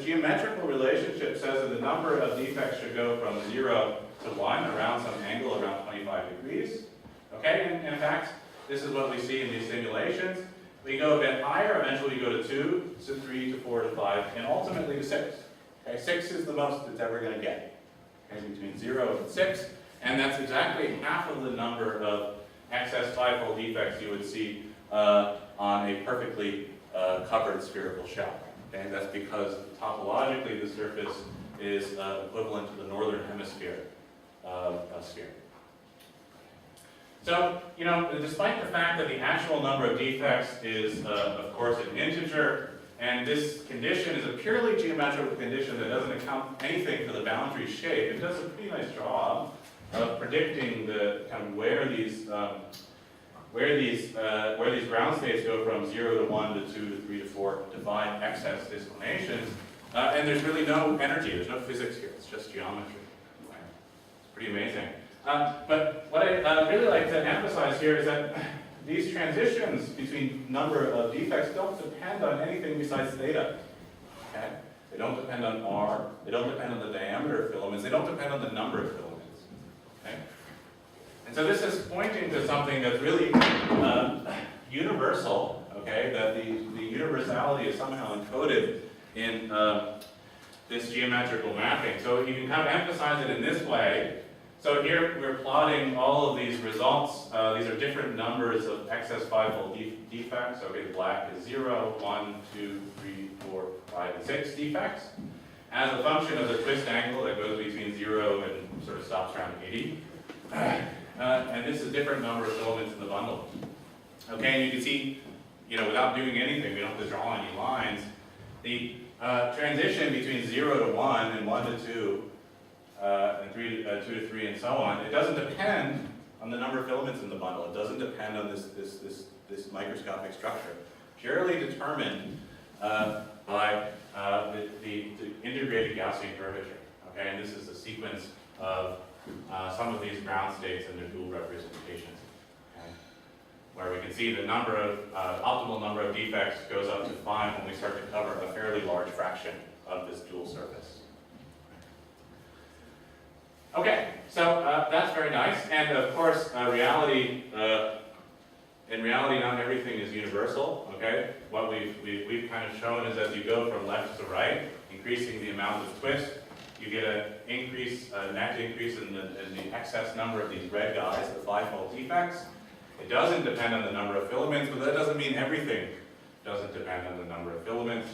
geometrical relationship says that the number of defects should go from 0 to 1 around some angle around 25 degrees. Okay, and in fact, this is what we see in these simulations. We go a bit higher, eventually we go to 2, to 3, to 4, to 5, and ultimately to 6. Okay, 6 is the most it's ever going to get. Okay, between 0 and 6, and that's exactly half of the number of excess five-fold defects you would see on a perfectly covered spherical shell. Okay, that's because topologically the surface is equivalent to the northern hemisphere of a sphere. So, you know, despite the fact that the actual number of defects is, of course, an integer, and this condition is a purely geometrical condition that doesn't account anything for the boundary shape, it does a pretty nice job of predicting the kind of where these ground states go from 0 to 1 to 2 to 3 to 4 to 5 excess disclinations, and there's really no energy, there's no physics here, it's just geometry. It's pretty amazing. But what I really like to emphasize here is that these transitions between number of defects don't depend on anything besides theta. Okay? They don't depend on R, they don't depend on the diameter of filaments, they don't depend on the number of filaments. Okay? And so this is pointing to something that's really universal, okay? That the universality is somehow encoded in this geometrical mapping. So you can kind of emphasize it in this way. So here we're plotting all of these results. These are different numbers of excess five-fold defects. Okay, the black is 0, 1, 2, 3, 4, 5, and 6 defects. As a function of the twist angle that goes between 0 and sort of stops around 80. And this is a different number of filaments in the bundle. Okay, and you can see, you know, without doing anything, we don't have to draw any lines. The transition between 0 to 1 and 1 to 2 and 2 to 3 and so on, it doesn't depend on the number of filaments in the bundle. It doesn't depend on this microscopic structure. Purely determined by the integrated Gaussian curvature. Okay, and this is a sequence of some of these ground states and their dual representations. Okay, where we can see the number of optimal number of defects goes up to 5 when we start to cover a fairly large fraction of this dual surface. Okay, so that's very nice, and of course, in reality, not everything is universal. Okay, what we've kind of shown is as you go from left to right, increasing the amount of twist, you get a net increase in the excess number of these red guys, the five-fold defects. It doesn't depend on the number of filaments, but that doesn't mean everything doesn't depend on the number of filaments.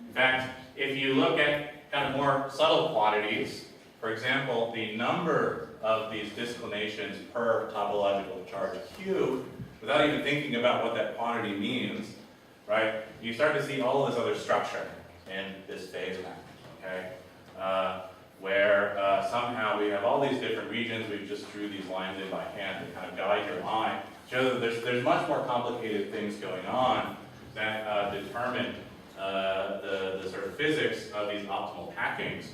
In fact, if you look at kind of more subtle quantities. For example, the number of these disclinations per topological charge Q, without even thinking about what that quantity means, right? You start to see all of this other structure in this phase map, okay? Where somehow we have all these different regions. We just drew these lines in by hand to kind of guide your eye. Show that there's much more complicated things going on that determine the sort of physics of these optimal packings.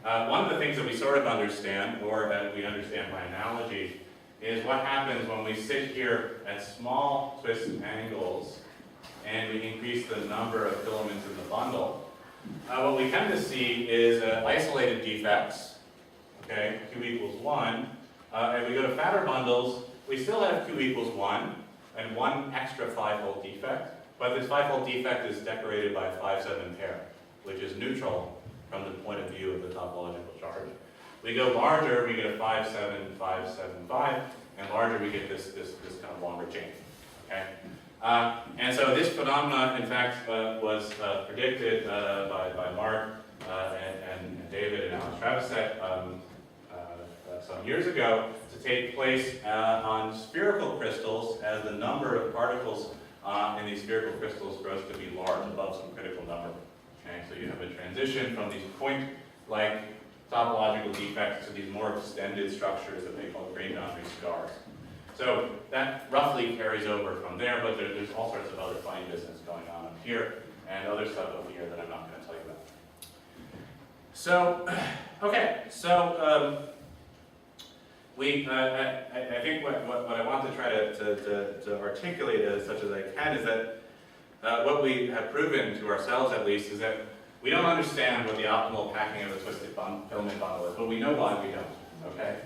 One of the things that we sort of understand, or that we understand by analogy, is what happens when we sit here at small twist angles and we increase the number of filaments in the bundle. What we tend to see is isolated defects, okay, Q equals 1, and we go to fatter bundles, we still have Q equals 1, and one extra five-fold defect, but this five-fold defect is decorated by a 5-7 pair, which is neutral from the point of view of the topological charge. We go larger, we get a 5, 7, 5, 7, 5, and larger we get this kind of longer chain. Okay? And so this phenomena, in fact, was predicted by Mark and David and Alex Travisek some years ago to take place on spherical crystals as the number of particles in these spherical crystals grows to be large, above some critical number. Okay, so you have a transition from these point-like topological defects to these more extended structures that they call grain boundary scars. So that roughly carries over from there, but there's all sorts of other fine business going on up here and other stuff over here that I'm not going to tell you about. So, okay, so I think what I want to try to articulate as such as I can is that what we have proven to ourselves at least is that we don't understand what the optimal packing of a twisted filament bundle is, but we know why we don't, okay?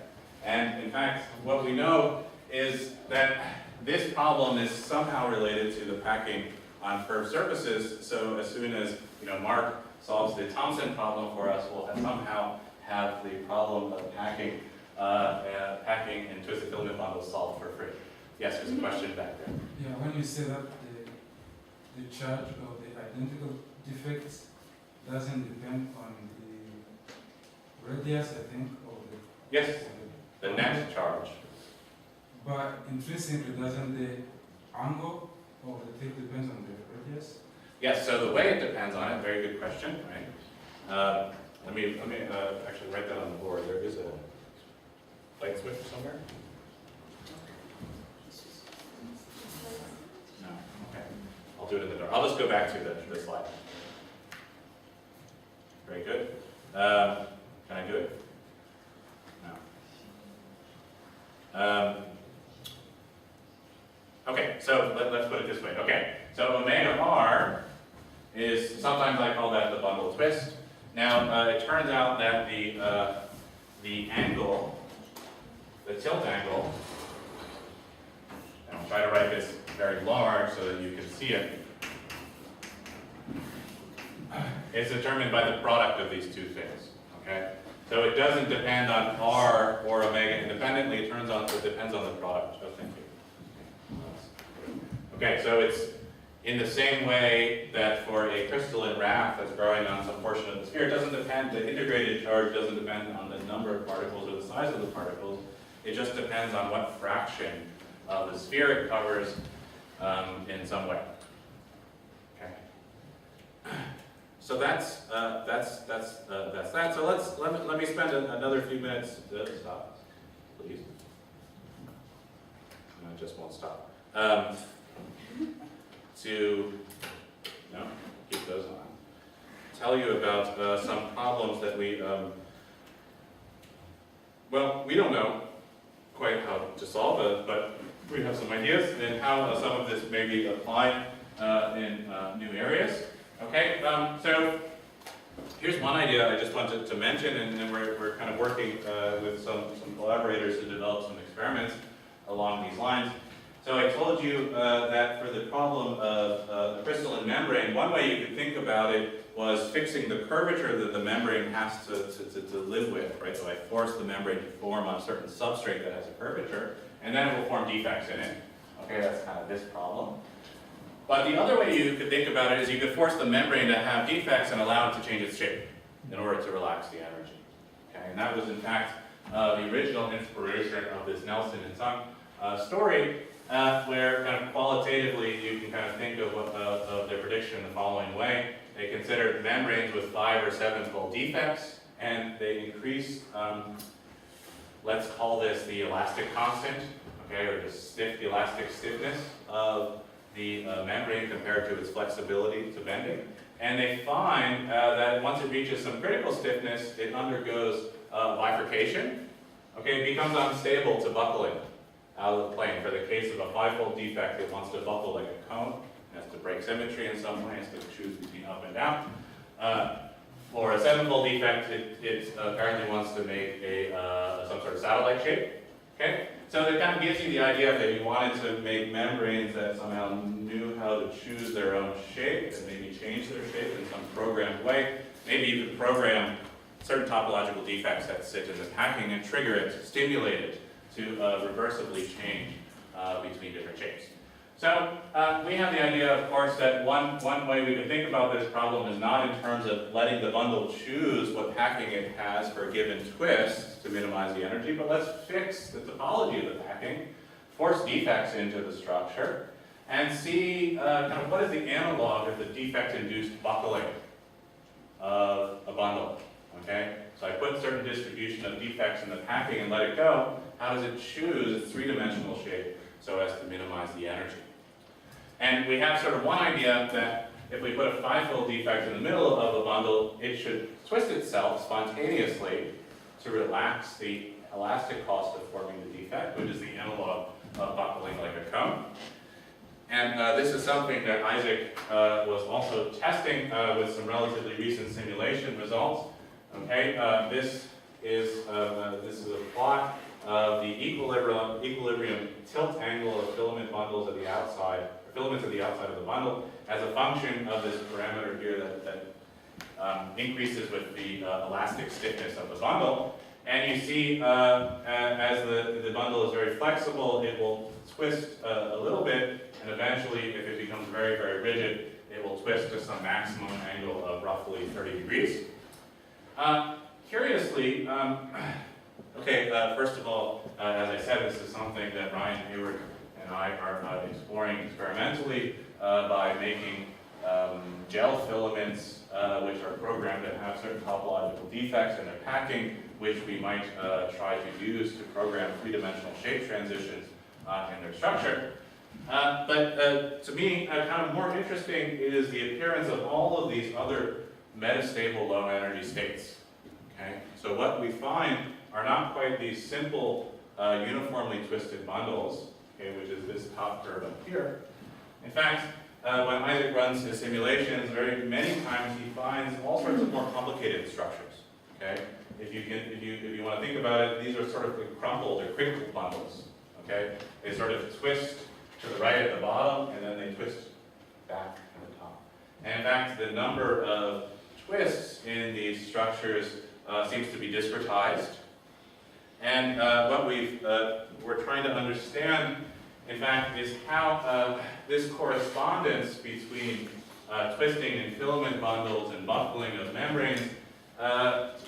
And in fact, what we know is that this problem is somehow related to the packing on curved surfaces, so as soon as Mark solves the Thompson problem for us, we'll somehow have the problem of packing and twisted filament bundles solved for free. Yes, there's a question back there. Yeah, when you say that the charge or the identical defects doesn't depend on the radius, I think, or the... Yes, the net charge. But intrinsically, doesn't the angle of the thing depends on the radius? Yes, so the way it depends on it, very good question, right? Let me actually write that on the board. There is a light switch somewhere? No, okay. I'll do it in the dark. I'll just go back to the slide. Very good. Can I do it? No. Okay, so let's put it this way. Okay, so omega r is, sometimes I call that the bundle twist. Now, it turns out that the angle, the tilt angle, and I'll try to write this very large so that you can see it, is determined by the product of these two things, okay? So it doesn't depend on r or omega independently, it depends on the product of thinking. Okay, so it's in the same way that for a crystalline raft that's growing on some portion of the sphere, it doesn't depend, the integrated charge doesn't depend on the number of particles or the size of the particles, it just depends on what fraction of the sphere it covers in some way. Okay. So that's that. So let me spend another few minutes. Stop, please. No, it just won't stop. To keep those on. Tell you about some problems that we we don't know quite how to solve it, but we have some ideas and how some of this may be applied in new areas. Okay, so here's one idea I just wanted to mention, and then we're kind of working with some collaborators to develop some experiments along these lines. So I told you that for the problem of a crystalline membrane, one way you could think about it was fixing the curvature that the membrane has to live with, right? So I force the membrane to form on a certain substrate that has a curvature, and then it will form defects in it. Okay, that's kind of this problem. But the other way you could think about it is you could force the membrane to have defects and allow it to change its shape in order to relax the energy. Okay, and that was in fact the original inspiration of this Nelson and Sung story, where kind of qualitatively you can kind of think of their prediction in the following way. They considered membranes with 5 or 7-fold defects, and they increased, let's call this the elastic constant, okay, or the elastic stiffness of the membrane compared to its flexibility to bending. And they find that once it reaches some critical stiffness, it undergoes bifurcation, okay, it becomes unstable to buckling out of the plane. For the case of a 5-fold defect, it wants to buckle like a cone. It has to break symmetry in some way. It has to choose between up and down. For a 7-fold defect, it apparently wants to make some sort of satellite shape. Okay? So that kind of gives you the idea that you wanted to make membranes that somehow knew how to choose their own shape and maybe change their shape in some programmed way. Maybe you could program certain topological defects that sit in the packing and trigger it, stimulate it to reversibly change between different shapes. So we have the idea, of course, that one way we can think about this problem is not in terms of letting the bundle choose what packing it has for a given twist to minimize the energy, but let's fix the topology of the packing, force defects into the structure, and see kind of what is the analog of the defect-induced buckling of a bundle. Okay? So I put certain distribution of defects in the packing and let it go. How does it choose its three-dimensional shape so as to minimize the energy? And we have sort of one idea that if we put a 5-fold defect in the middle of a bundle, it should twist itself spontaneously to relax the elastic cost of forming the defect, which is the analog of buckling like a cone. And this is something that Isaac was also testing with some relatively recent simulation results. Okay, this is a plot of the equilibrium tilt angle of filament bundles at the outside, or filaments at the outside of the bundle, as a function of this parameter here that increases with the elastic stiffness of the bundle. And you see, as the bundle is very flexible, it will twist a little bit, and eventually, if it becomes very, very rigid, it will twist to some maximum angle of roughly 30 degrees. Curiously, first of all, as I said, this is something that Ryan Hayward and I are exploring experimentally by making gel filaments which are programmed to have certain topological defects in their packing, which we might try to use to program three-dimensional shape transitions in their structure. But to me, kind of more interesting is the appearance of all of these other metastable low energy states. Okay? So what we find are not quite these simple uniformly twisted bundles, okay, which is this top curve up here. In fact, when Isaac runs his simulations, very many times he finds all sorts of more complicated structures. Okay? If you want to think about it, these are sort of like crumpled or crinkled bundles. Okay? They sort of twist to the right at the bottom, and then they twist back at the top. And in fact, the number of twists in these structures seems to be discretized. And what we're trying to understand, in fact, is how this correspondence between twisting in filament bundles and buckling of membranes,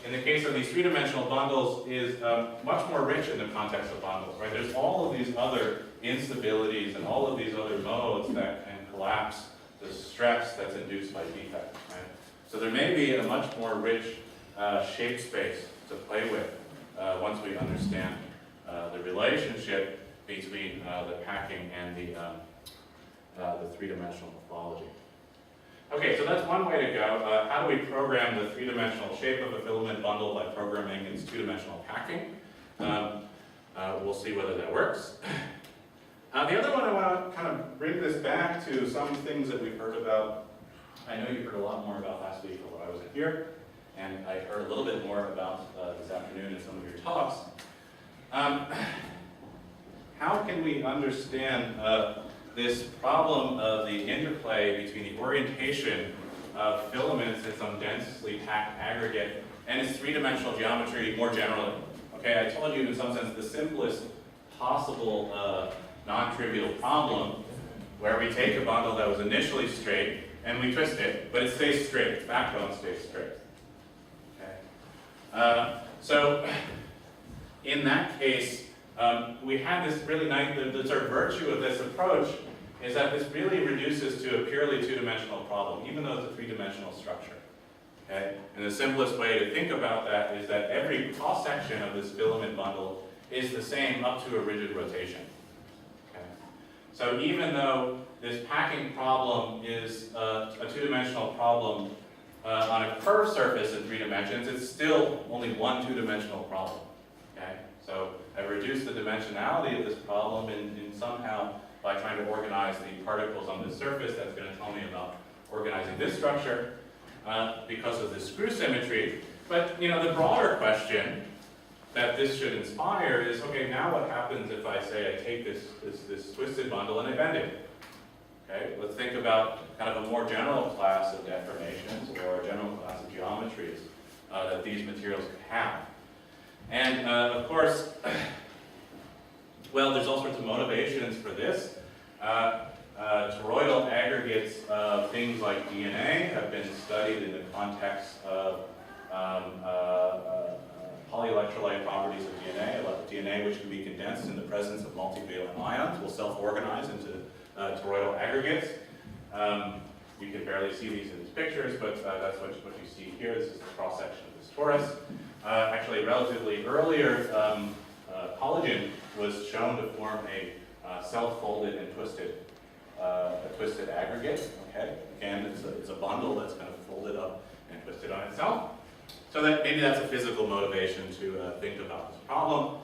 in the case of these three-dimensional bundles, is much more rich in the context of bundles. Right? There's all of these other instabilities and all of these other modes that can collapse the stress that's induced by defects. Right? So there may be a much more rich shape space to play with once we understand the relationship between the packing and the three-dimensional morphology. Okay, so that's one way to go. How do we program the three-dimensional shape of a filament bundle by programming its two-dimensional packing? We'll see whether that works. The other one, I want to kind of bring this back to some things that we've heard about. I know you heard a lot more about last week while I wasn't here, and I heard a little bit more about this afternoon in some of your talks. How can we understand this problem of the interplay between the orientation of filaments in some densely packed aggregate and its three-dimensional geometry more generally? Okay, I told you in some sense the simplest possible non-trivial problem where we take a bundle that was initially straight and we twist it, but it stays straight, its backbone stays straight. Okay. So in that case, we had this really nice, the sort of virtue of this approach is that this really reduces to a purely two-dimensional problem, even though it's a three-dimensional structure. Okay? And the simplest way to think about that is that every cross-section of this filament bundle is the same up to a rigid rotation. Okay? So even though this packing problem is a two-dimensional problem on a curved surface in 3 dimensions, it's still only one two-dimensional problem. Okay? So I've reduced the dimensionality of this problem in somehow by trying to organize the particles on this surface. That's going to tell me about organizing this structure because of the screw symmetry. But the broader question that this should inspire is, okay, now what happens if I say I take this twisted bundle and I bend it? Okay, let's think about kind of a more general class of deformations or a general class of geometries that these materials could have. And of course, well, there's all sorts of motivations for this. Toroidal aggregates of things like DNA have been studied in the context of polyelectrolyte properties of DNA. DNA which can be condensed in the presence of multivalent ions will self-organize into toroidal aggregates. You can barely see these in these pictures, but that's what you see here. This is the cross-section of this torus. Actually, relatively earlier, collagen was shown to form a self-folded and twisted aggregate. Okay, again, it's a bundle that's kind of folded up and twisted on itself. So that maybe that's a physical motivation to think about this problem.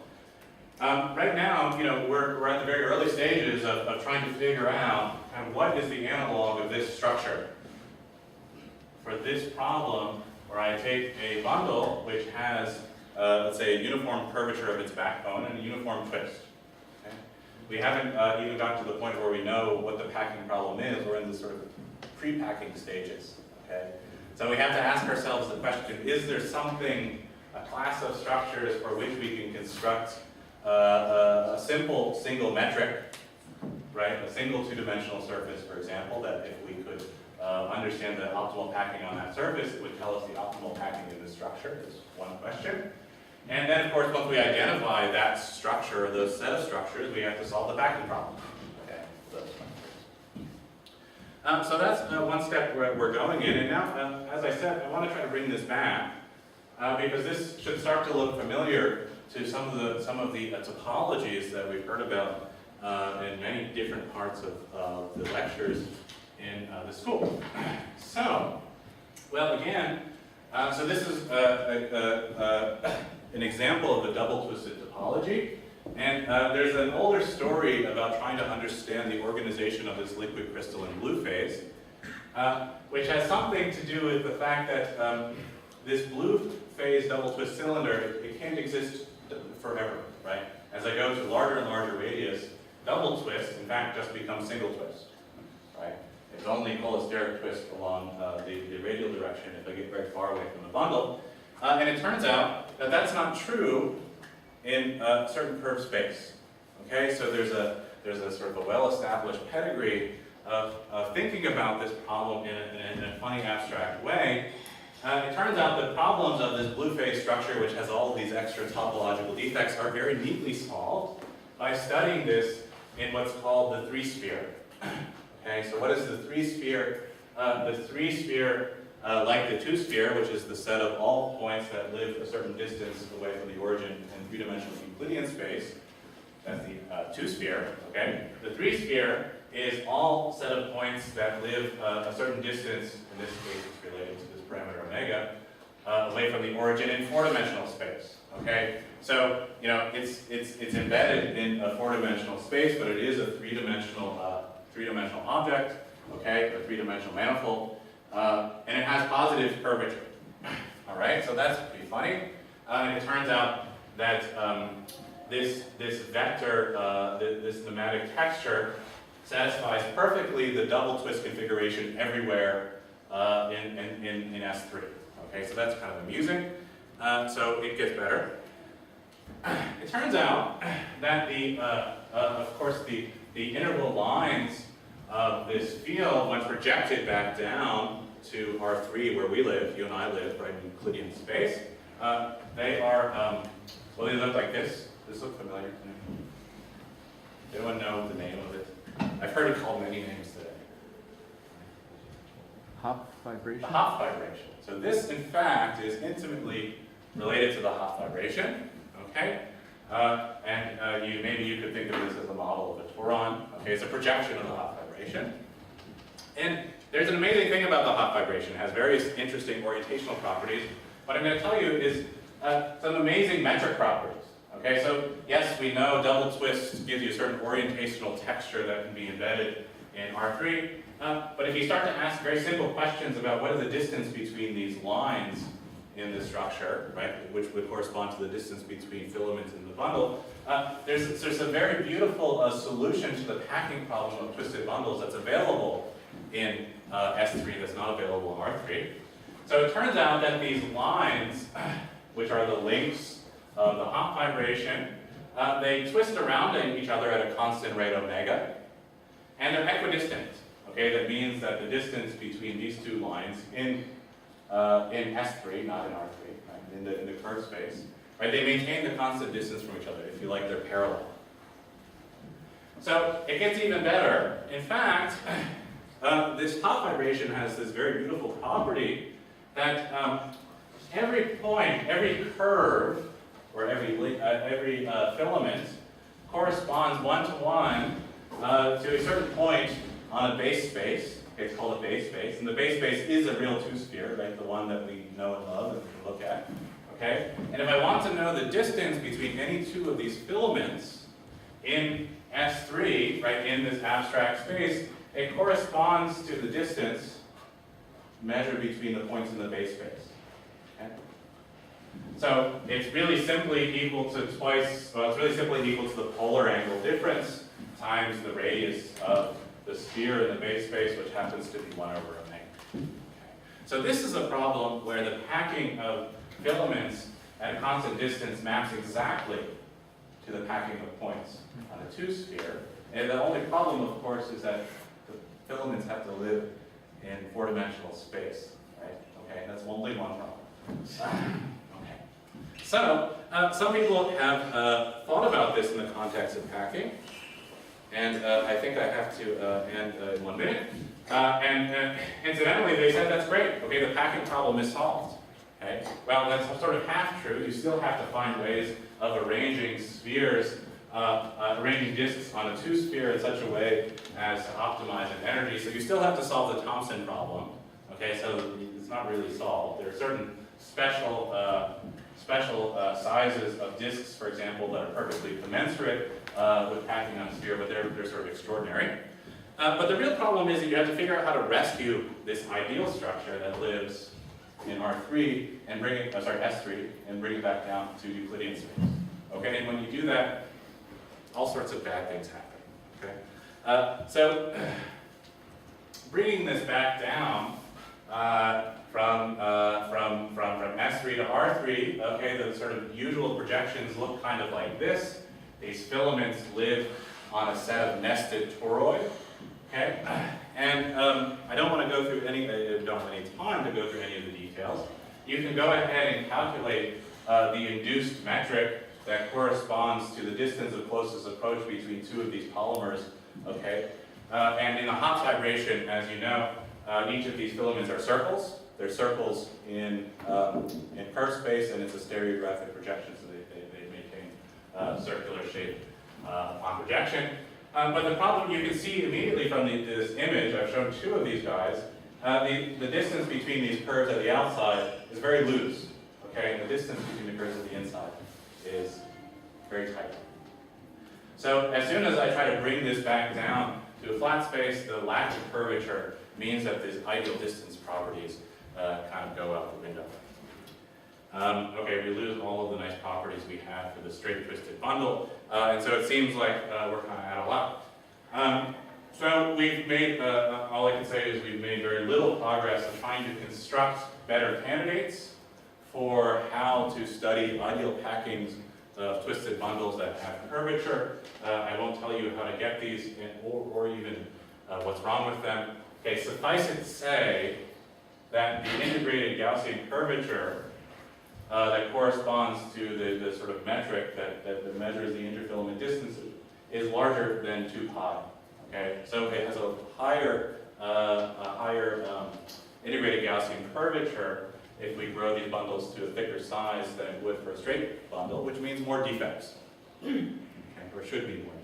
Right now, we're at the very early stages of trying to figure out kind of what is the analog of this structure for this problem, where I take a bundle which has, let's say, a uniform curvature of its backbone and a uniform twist. Okay? We haven't even gotten to the point where we know what the packing problem is. We're in the sort of pre-packing stages. Okay? So we have to ask ourselves the question, is there something, a class of structures for which we can construct a simple single metric, right? A single two-dimensional surface, for example, that if we could understand the optimal packing on that surface, it would tell us the optimal packing in this structure, is one question. And then, of course, once we identify that structure, or those set of structures, we have to solve the packing problem. Okay, so that's one step we're going in. And now, as I said, I want to try to bring this back because this should start to look familiar to some of the topologies that we've heard about in many different parts of the lectures in the school. So, well, again, so this is an example of a double-twisted topology. And there's an older story about trying to understand the organization of this liquid crystalline blue phase, which has something to do with the fact that this blue phase double-twist cylinder, it can't exist forever, right? As I go to larger and larger radius, double twist, in fact, just becomes single twist, right? It's only holosteric twist along the radial direction if I get very far away from the bundle. And it turns out that that's not true in a certain curved space. Okay, so there's a sort of a well-established pedigree of thinking about this problem in a funny abstract way. It turns out that problems of this blue phase structure, which has all of these extra topological defects, are very neatly solved by studying this in what's called the three-sphere. Okay, so what is the three-sphere? The three-sphere, like the two-sphere, which is the set of all points that live a certain distance away from the origin in three-dimensional Euclidean space, that's the two-sphere. Okay, the three-sphere is all set of points that live a certain distance. In this case, it's related to this parameter omega, away from the origin in four-dimensional space. Okay, so it's embedded in a four-dimensional space, but it is a three-dimensional object. Okay, a three-dimensional manifold, and it has positive curvature. All right, so that's pretty funny. And it turns out that this vector, this thematic texture, satisfies perfectly the double twist configuration everywhere in S3. Okay, so that's kind of amusing. So it gets better. It turns out that of course, the integral lines of this field, when projected back down to R3, where we live, you and I live, right in Euclidean space, they are, well, they look like this. Does this look familiar? Does anyone know the name of it? I've heard it called many names today. Hop vibration? The Hopf vibration. So this, in fact, is intimately related to the Hopf vibration. Okay, maybe you could think of this as a model of a Toron. Okay, it's a projection of the Hopf vibration. And there's an amazing thing about the Hopf vibration. It has various interesting orientational properties. What I'm going to tell you is some amazing metric properties. Okay, so yes, we know double twist gives you a certain orientational texture that can be embedded in R3. But if you start to ask very simple questions about what is the distance between these lines in the structure, right, which would correspond to the distance between filaments in the bundle, there's a very beautiful solution to the packing problem of twisted bundles that's available in S3 that's not available in R3. So it turns out that these lines, which are the links of the Hopf vibration, they twist around each other at a constant rate omega, and they're equidistant. Okay, that means that the distance between these two lines in S3, not in R3, right, in the curved space, right, they maintain the constant distance from each other. If you like, they're parallel. So it gets even better. In fact, this top vibration has this very beautiful property that every point, every curve, or every filament corresponds one-to-one to a certain point on a base space. Okay, it's called a base space, and the base space is a real two-sphere, right? The one that we know and love and can look at. Okay, and if I want to know the distance between any two of these filaments in S3, right, in this abstract space, it corresponds to the distance measured between the points in the base space. Okay? So it's really simply equal to the polar angle difference times the radius of the sphere in the base space, which happens to be 1 over omega. Okay. So this is a problem where the packing of filaments at a constant distance maps exactly to the packing of points on a two-sphere. And the only problem, of course, is that the filaments have to live in four-dimensional space, right? Okay, that's only one problem. Okay. So, some people have thought about this in the context of packing, and I think I have to end in 1 minute. Incidentally, they said that's great. Okay, the packing problem is solved. Okay, well, that's sort of half true. You still have to find ways of arranging spheres, arranging disks on a two-sphere in such a way as to optimize an energy. So you still have to solve the Thompson problem. Okay, so it's not really solved. There are certain special sizes of disks, for example, that are perfectly commensurate with packing on a sphere, but they're sort of extraordinary. But the real problem is that you have to figure out how to rescue this ideal structure that lives in R3 and bring it, S3, and bring it back down to Euclidean space. Okay, and when you do that, all sorts of bad things happen. Okay, so bringing this back down from S3 to R3, okay, the sort of usual projections look kind of like this. These filaments live on a set of nested toroid. Okay, and I don't want to go through I don't have any time to go through any of the details. You can go ahead and calculate the induced metric that corresponds to the distance of closest approach between two of these polymers. Okay, and in the hot vibration, as you know, each of these filaments are circles. They're circles in curve space, and it's a stereographic projection, so they maintain circular shape on projection. But the problem you can see immediately from this image, I've shown two of these guys, the distance between these curves at the outside is very loose, okay? And the distance between the curves at the inside is very tight. So as soon as I try to bring this back down to a flat space, the lack of curvature means that these ideal distance properties kind of go out the window. Okay, we lose all of the nice properties we had for the straight twisted bundle, and so it seems like we're kind of out of luck. So we've made, all I can say is we've made very little progress in trying to construct better candidates for how to study ideal packings of twisted bundles that have curvature. I won't tell you how to get these or even what's wrong with them. Okay, suffice it to say that the integrated Gaussian curvature that corresponds to the sort of metric that measures the interfilament distances is larger than 2 pi. Okay, so it has a higher integrated Gaussian curvature if we grow these bundles to a thicker size than it would for a straight bundle, which means more defects, okay, or should be more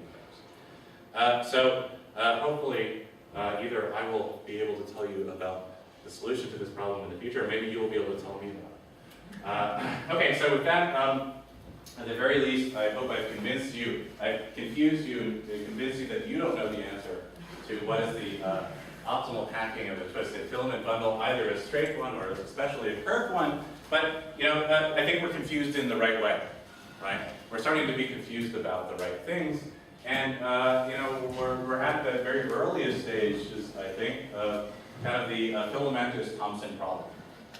defects. So hopefully either I will be able to tell you about the solution to this problem in the future, or maybe you will be able to tell me about it. Okay, so with that, at the very least, I hope I've convinced you, I've confused you, and convinced you that you don't know the answer to what is the optimal packing of a twisted filament bundle, either a straight one or especially a curved one. But you know, I think we're confused in the right way, right? We're starting to be confused about the right things, and you know, we're at the very earliest stages, I think, of kind of the Filamentous Thompson problem.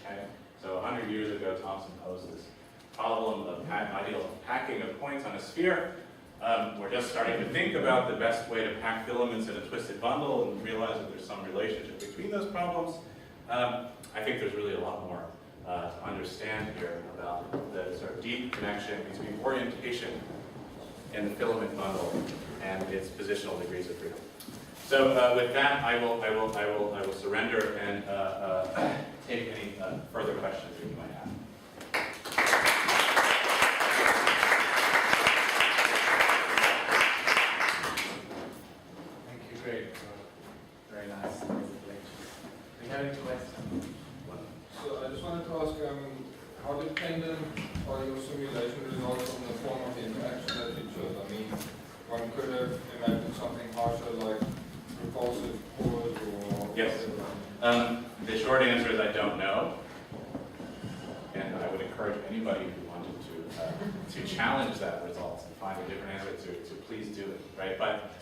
Okay, so 100 years ago, Thompson posed this problem of ideal packing of points on a sphere. We're just starting to think about the best way to pack filaments in a twisted bundle and realize that there's some relationship between those problems. I think there's really a lot more to understand here about the sort of deep connection between orientation in the filament bundle and its positional degrees of freedom. So with that, I will surrender and take any further questions that you might have. Thank you, great. Very nice. Do you have any questions? So I just wanted to ask, how dependent are your simulation results on the form of the interaction that you chose? I mean, one could have imagined something harsher like repulsive pores or... Yes. The short answer is I don't know. And I would encourage anybody who wanted to challenge that result and find a different answer to please do it, right? But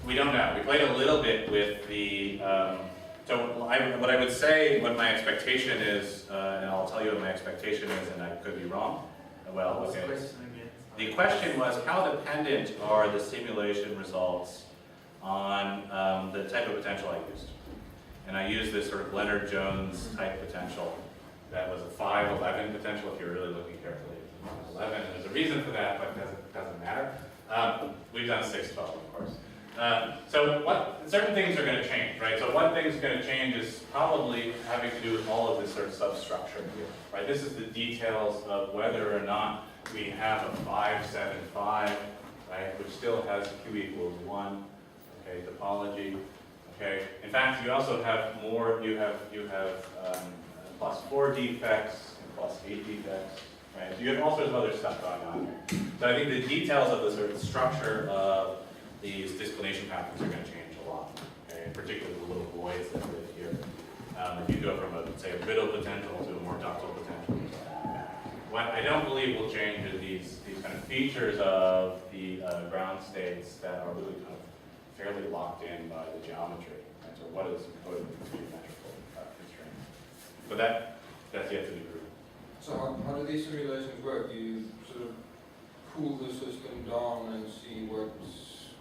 we don't know. We played a little bit with the, what I would say, what my expectation is, and I'll tell you what my expectation is, and I could be wrong. Well, What's okay. the question again? The question was, how dependent are the simulation results on the type of potential I used? And I used this sort of Leonard-Jones type potential that was a 511 potential if you're really looking carefully. 511, and there's a reason for that, but it doesn't matter. We've done 612, of course. So certain things are going to change, right? So one thing's going to change is probably having to do with all of this sort of substructure here, right? This is the details of whether or not we have a 575, right, which still has Q equals 1, okay, topology, okay. In fact, you also have more, you have plus 4 defects and plus 8 defects, right? So you have all sorts of other stuff going on here. So I think the details of the sort of structure of these disclination patterns are going to change a lot, okay? And particularly the little voids that live here. If you go from say a brittle potential to a more ductile potential. What I don't believe will change is these kind of features of the ground states that are really kind of fairly locked in by the geometry. Right? So what is encoded in the geometrical constraints? But that's yet to be proven. So how do these simulations work? You sort of cool the system down and see what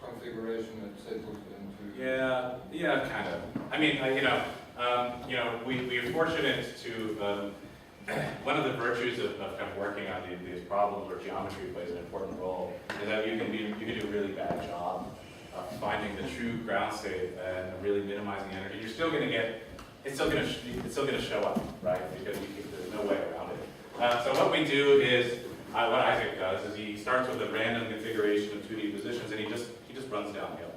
configuration it settles into? Yeah, kind of. I mean, we're fortunate to, one of the virtues of kind of working on these problems where geometry plays an important role is that you can do a really bad job of finding the true ground state and really minimizing energy. You're still going to get, it's still going to show up, right? Because there's no way around it. So what we do is, what Isaac does is he starts with a random configuration of 2D positions and he just runs downhill.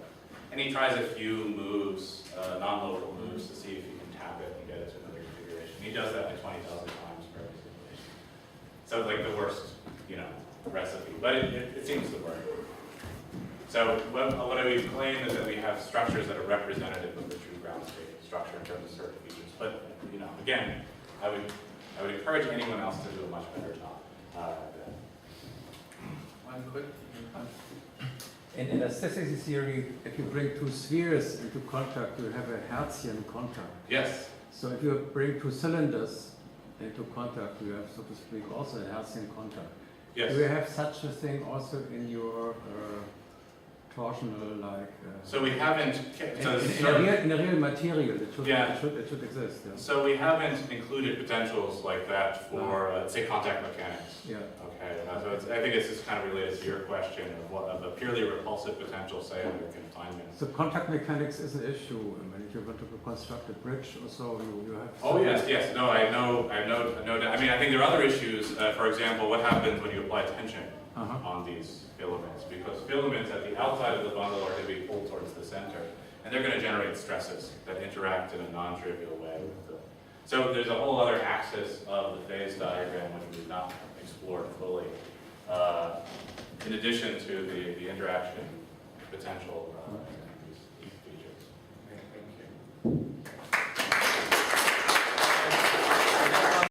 And he tries a few moves, non-local moves, to see if he can tap it and get it to another configuration. He does that like 20,000 times per every simulation. So it's like the worst, recipe, but it seems to work. So what I would claim is that we have structures that are representative of the true ground state structure in terms of certain features. But again, I would encourage anyone else to do a much better job at that. One quick. In elasticity theory, if you bring two spheres into contact, you have a Hertzian contact. Yes. So if you bring two cylinders into contact, you have, so to speak, also a Hertzian contact. Yes. Do you have such a thing also in your torsional, like... So we haven't... in a real material, it should, Yeah. it should exist. Yeah. So we haven't included potentials like that for, say, contact mechanics. Yeah. Okay, so I think it's just kind of related to your question of a purely repulsive potential, say, under confinement. So contact mechanics is an issue. I mean, if you want to construct a bridge or so, you have... Oh, yes. No, I know. I mean, I think there are other issues. For example, what happens when you apply tension on these filaments? Because filaments at the outside of the bundle are going to be pulled towards the center, and they're going to generate stresses that interact in a non-trivial way with the... So there's a whole other axis of the phase diagram which we've not explored fully, in addition to the interaction potential